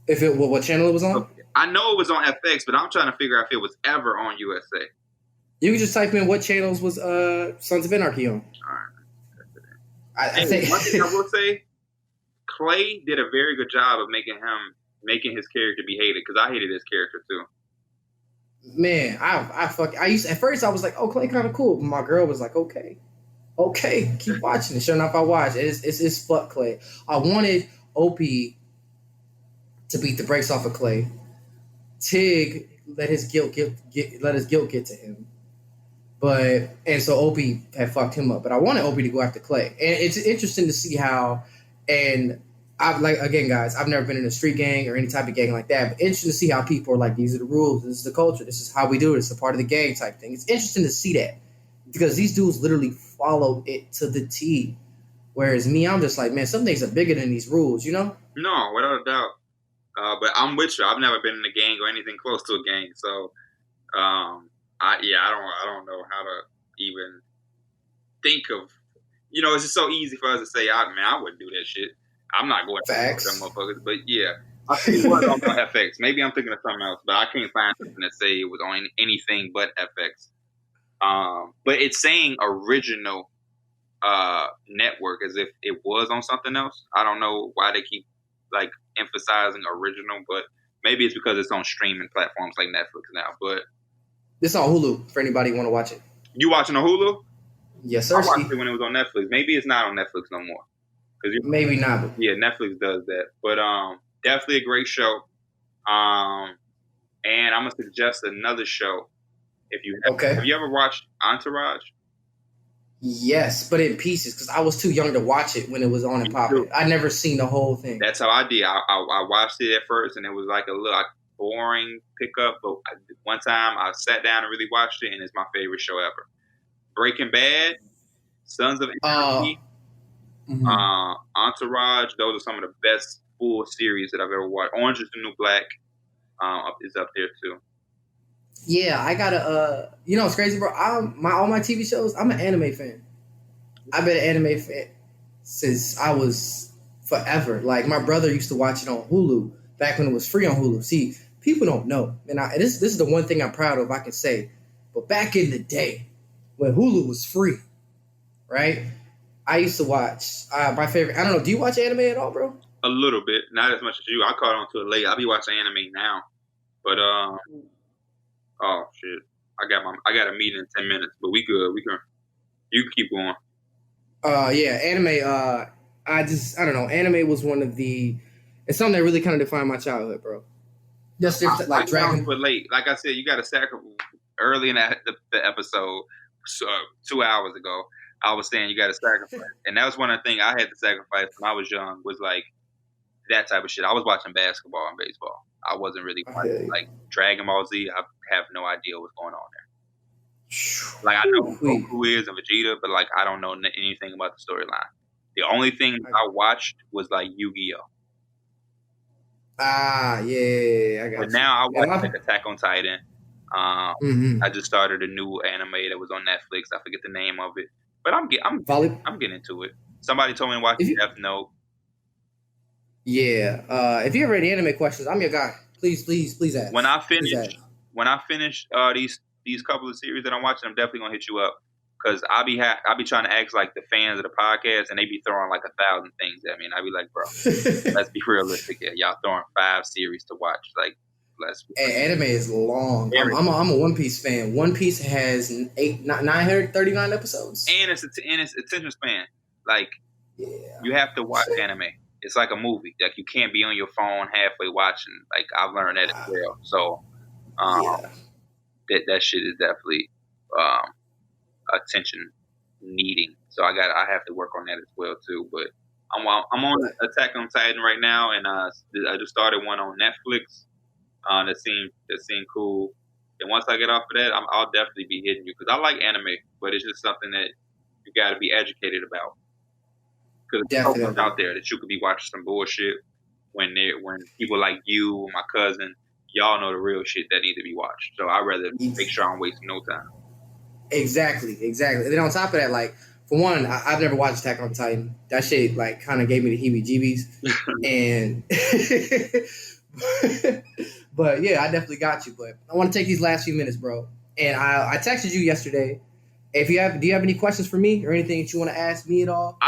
If it what channel it was on? I know it was on FX, but I'm trying to figure out if it was ever on USA. You can just type in what channels was Sons of Anarchy on. All right. I think one thing I will say, Clay did a very good job of making his character be hated because I hated his character too. Man, I used to, at first I was like, oh, Clay kind of cool, but my girl was like, okay, keep watching it. Sure enough, I watched it. It's fuck Clay. I wanted Opie to beat the brakes off of Clay. Tig let his guilt get to him. And so Opie had fucked him up. But I wanted Opie to go after Clay. And it's interesting to see how, and I've again, guys, I've never been in a street gang or any type of gang like that. But interesting to see how people are like, these are the rules, this is the culture, this is how we do it, it's a part of the gang type thing. It's interesting to see that. Because these dudes literally follow it to the T. Whereas me, I'm just like, man, some things are bigger than these rules, you know? No, without a doubt. But I'm with you. I've never been in a gang or anything close to a gang, so I don't know how to even think of. It's just so easy for us to say, I wouldn't do that shit. I'm not going to them motherfuckers. But yeah, I think it was on FX. Maybe I'm thinking of something else, but I can't find something that say it was on anything but FX. But it's saying original network as if it was on something else. I don't know why they keep like emphasizing original, but maybe it's because it's on streaming platforms like Netflix now. But it's on Hulu for anybody who want to watch it. You watching on Hulu? Yes, sir. I watched it when it was on Netflix. Maybe it's not on Netflix no more. Maybe not. But yeah, Netflix does that. But definitely a great show. And I'm gonna suggest another show. If you have you ever watched Entourage? Yes, but in pieces because I was too young to watch it when it was on and popping. I never seen the whole thing. That's how I did. I watched it at first, and it was like a little boring pickup. But one time I sat down and really watched it, and it's my favorite show ever. Breaking Bad, Sons of Anarchy, Entourage. Those are some of the best full series that I've ever watched. Orange is the New Black is up there too. Yeah, I gotta. It's crazy, bro. All my TV shows. I'm an anime fan. I've been an anime fan since I was forever. Like my brother used to watch it on Hulu back when it was free on Hulu. See, people don't know, and this is the one thing I'm proud of. I can say, but back in the day when Hulu was free, right? I used to watch my favorite. I don't know. Do you watch anime at all, bro? A little bit, not as much as you. I caught on to it late. I'll be watching anime now, but oh shit! I got a meeting in 10 minutes, but we good. You can keep going. Yeah, anime. I don't know. Anime was one of the. It's something that really kind of defined my childhood, bro. Just like Dragon. But late, like I said, you got to sacrifice early in the episode. 2 hours ago, I was saying you got to sacrifice, and that was one of the things I had to sacrifice when I was young. Was like that type of shit. I was watching basketball and baseball. I wasn't really watching like Dragon Ball Z. I have no idea what's going on there. Like I know who Goku is and Vegeta, but like I don't know anything about the storyline. The only thing I watched was like Yu-Gi-Oh. Yeah, I got. But now I watch like Attack on Titan. I just started a new anime that was on Netflix. I forget the name of it, but I'm getting into it. Somebody told me to watch Death Note. Yeah. If you have any anime questions, I'm your guy. Please ask. When I finish these couple of series that I'm watching, I'm definitely gonna hit you up Because I be trying to ask like the fans of the podcast, and they be throwing like 1,000 things at me, and I be like, bro, let's be realistic here. Y'all throwing 5 series to watch. Like, let's be Anime is long. I'm a One Piece fan. One Piece has 939 episodes, and it's attention span. Like, you have to watch anime. It's like a movie. Like, you can't be on your phone halfway watching. Like, I've learned that as well. So, that shit is definitely attention needing. So I have to work on that as well too. But I'm on Attack on Titan right now, and I just started one on Netflix. That seemed cool. And once I get off of that, I'll definitely be hitting you, because I like anime, but it's just something that you got to be educated about. Because there's so much out there that you could be watching some bullshit when people like you or my cousin, y'all know the real shit that need to be watched. So I'd rather make sure I'm wasting no time. Exactly. And then on top of that, like, for one, I've never watched Attack on Titan. That shit, like, kind of gave me the heebie-jeebies. And but yeah, I definitely got you. But I want to take these last few minutes, bro. And I texted you yesterday. Do you have any questions for me or anything that you want to ask me at all?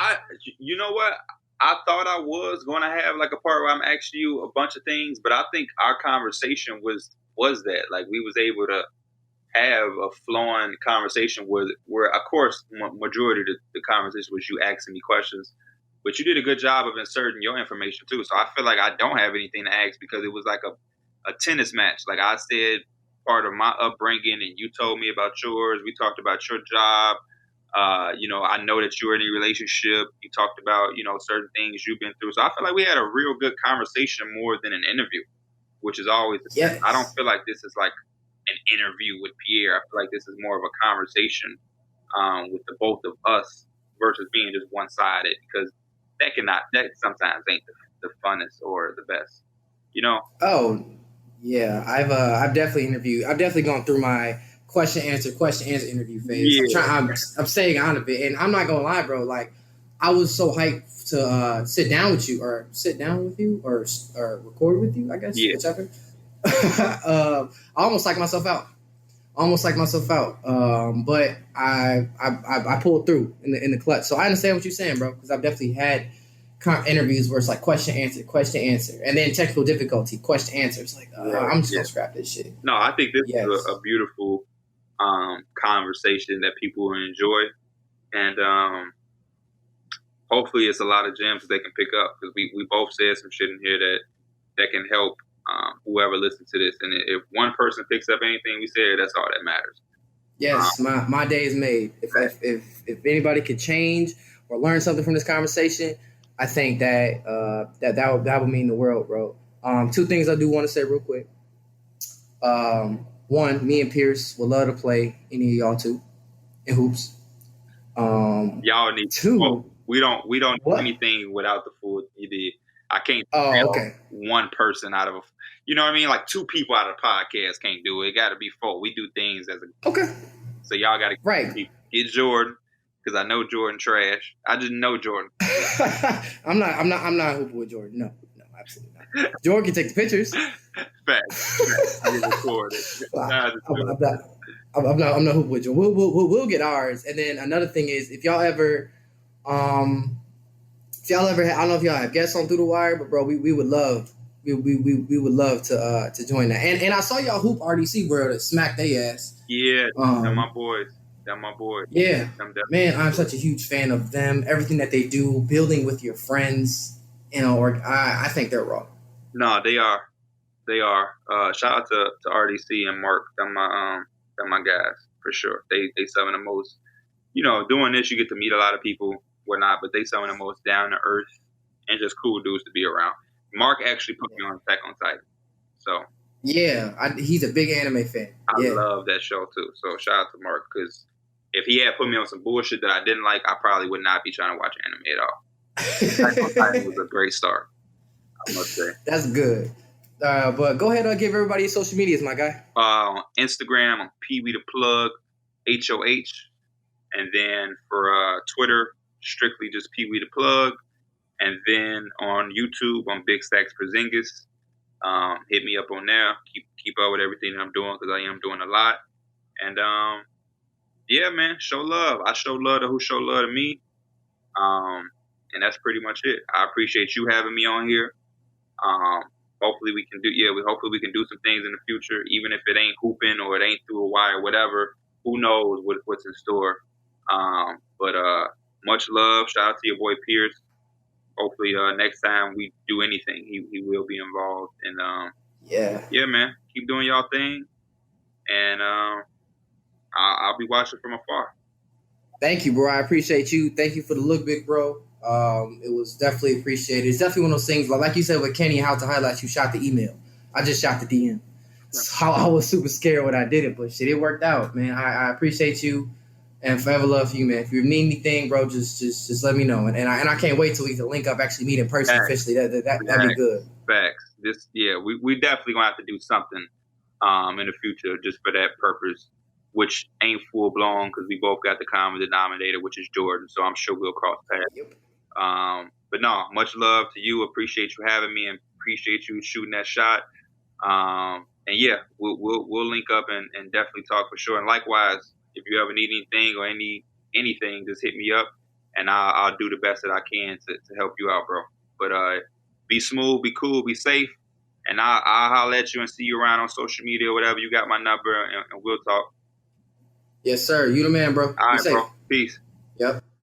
You know what? I thought I was going to have like a part where I'm asking you a bunch of things, but I think our conversation was that, like, we was able to have a flowing conversation where of course, majority of the conversation was you asking me questions, but you did a good job of inserting your information too. So I feel like I don't have anything to ask, because it was like a tennis match. Like, I said part of my upbringing, and you told me about yours. We talked about your job. I know that you're in a relationship. You talked about, certain things you've been through. So I feel like we had a real good conversation more than an interview, which is always the same. I don't feel like this is like an interview with Pierre. I feel like this is more of a conversation with the both of us versus being just one-sided, because that sometimes ain't the funnest or the best, Oh, yeah. I've definitely interviewed. I've definitely gone through my question answer interview phase. Yeah. I'm staying out of it, and I'm not gonna lie, bro. Like, I was so hyped to sit down with you or record with you, I guess. Yeah. Whichever. I almost psyched myself out. But I pulled through in the clutch. So I understand what you're saying, bro, because I've definitely had interviews where it's like question answer, and then technical difficulty, question answer. It's like, I'm just gonna scrap this shit. No, I think this is a beautiful conversation that people will enjoy, and hopefully it's a lot of gems that they can pick up, because we both said some shit in here that can help whoever listens to this. And if one person picks up anything we said, that's all that matters. Yes, my day is made. If anybody could change or learn something from this conversation, I think that would mean the world, bro. 2 things I do want to say real quick. One, me and Pierce would love to play any of y'all two in hoops. Y'all need 2. Well, we don't do anything without the full ED. I can't one person out of you know what I mean? Like 2 people out of the podcast can't do it. It got to be 4. We do things as a okay. So y'all got to get Jordan, because I know Jordan trash. I just know Jordan. I'm not hooping with Jordan. No, absolutely not. Jordan can take the pictures. Facts. I can record it. I'm not hooping with Jordan. We'll get ours. And then another thing is, if y'all ever I don't know if y'all have guests on Through the Wire, but bro, we would love we would love to join that. And I saw y'all hoop RDC World and smack their ass. Yeah, they're my boys. Yeah, man, I'm such a huge fan of them. Everything that they do, building with your friends, or I think they're raw. No, they are. Shout out to RDC and Mark. They're my guys for sure. They some of the most, doing this, you get to meet a lot of people, whatnot, but they some of the most down to earth and just cool dudes to be around. Mark actually put me on Attack on Titan, so yeah, he's a big anime fan. I love that show too. So shout out to Mark, because if he had put me on some bullshit that I didn't like, I probably would not be trying to watch anime at all. Attack on Titan was a great start, I must say. That's good. But go ahead and give everybody your social medias, my guy. On Instagram, I'm Pee Wee the Plug, HOH. And then for Twitter, strictly just Pee Wee the Plug. And then on YouTube, I'm Big Stacks Porzingis. Hit me up on there. Keep up with everything that I'm doing, because I am doing a lot. And Yeah, man. Show love. I show love to who show love to me. And that's pretty much it. I appreciate you having me on here. Um, hopefully we can do hopefully we can do some things in the future, even if it ain't hooping or it ain't through a wire, whatever. Who knows what's in store? But much love. Shout out to your boy Pierce. Hopefully next time we do anything, he will be involved. And yeah, man, keep doing y'all thing, and I'll be watching from afar. Thank you, bro. I appreciate you. Thank you for the look, big bro. It was definitely appreciated. It's definitely one of those things, like you said with Kenny, how to highlight, you shot the email. I just shot the DM. So I was super scared when I did it, but shit, it worked out, man. I appreciate you and forever love you, man. If you need anything, bro, just let me know. And I can't wait till we can link up, actually meet in person officially. That'd be good. Facts. We definitely gonna have to do something in the future just for that purpose, which ain't full blown because we both got the common denominator, which is Jordan. So I'm sure we'll cross paths. Yep. But no, much love to you. Appreciate you having me and appreciate you shooting that shot. And yeah, we'll link up and definitely talk for sure. And likewise, if you ever need anything or anything, just hit me up and I'll do the best that I can to help you out, bro. But be smooth, be cool, be safe, and I'll holler at you and see you around on social media or whatever. You got my number and we'll talk. Yes, sir. You the man, bro. All right, bro. Peace. Yep.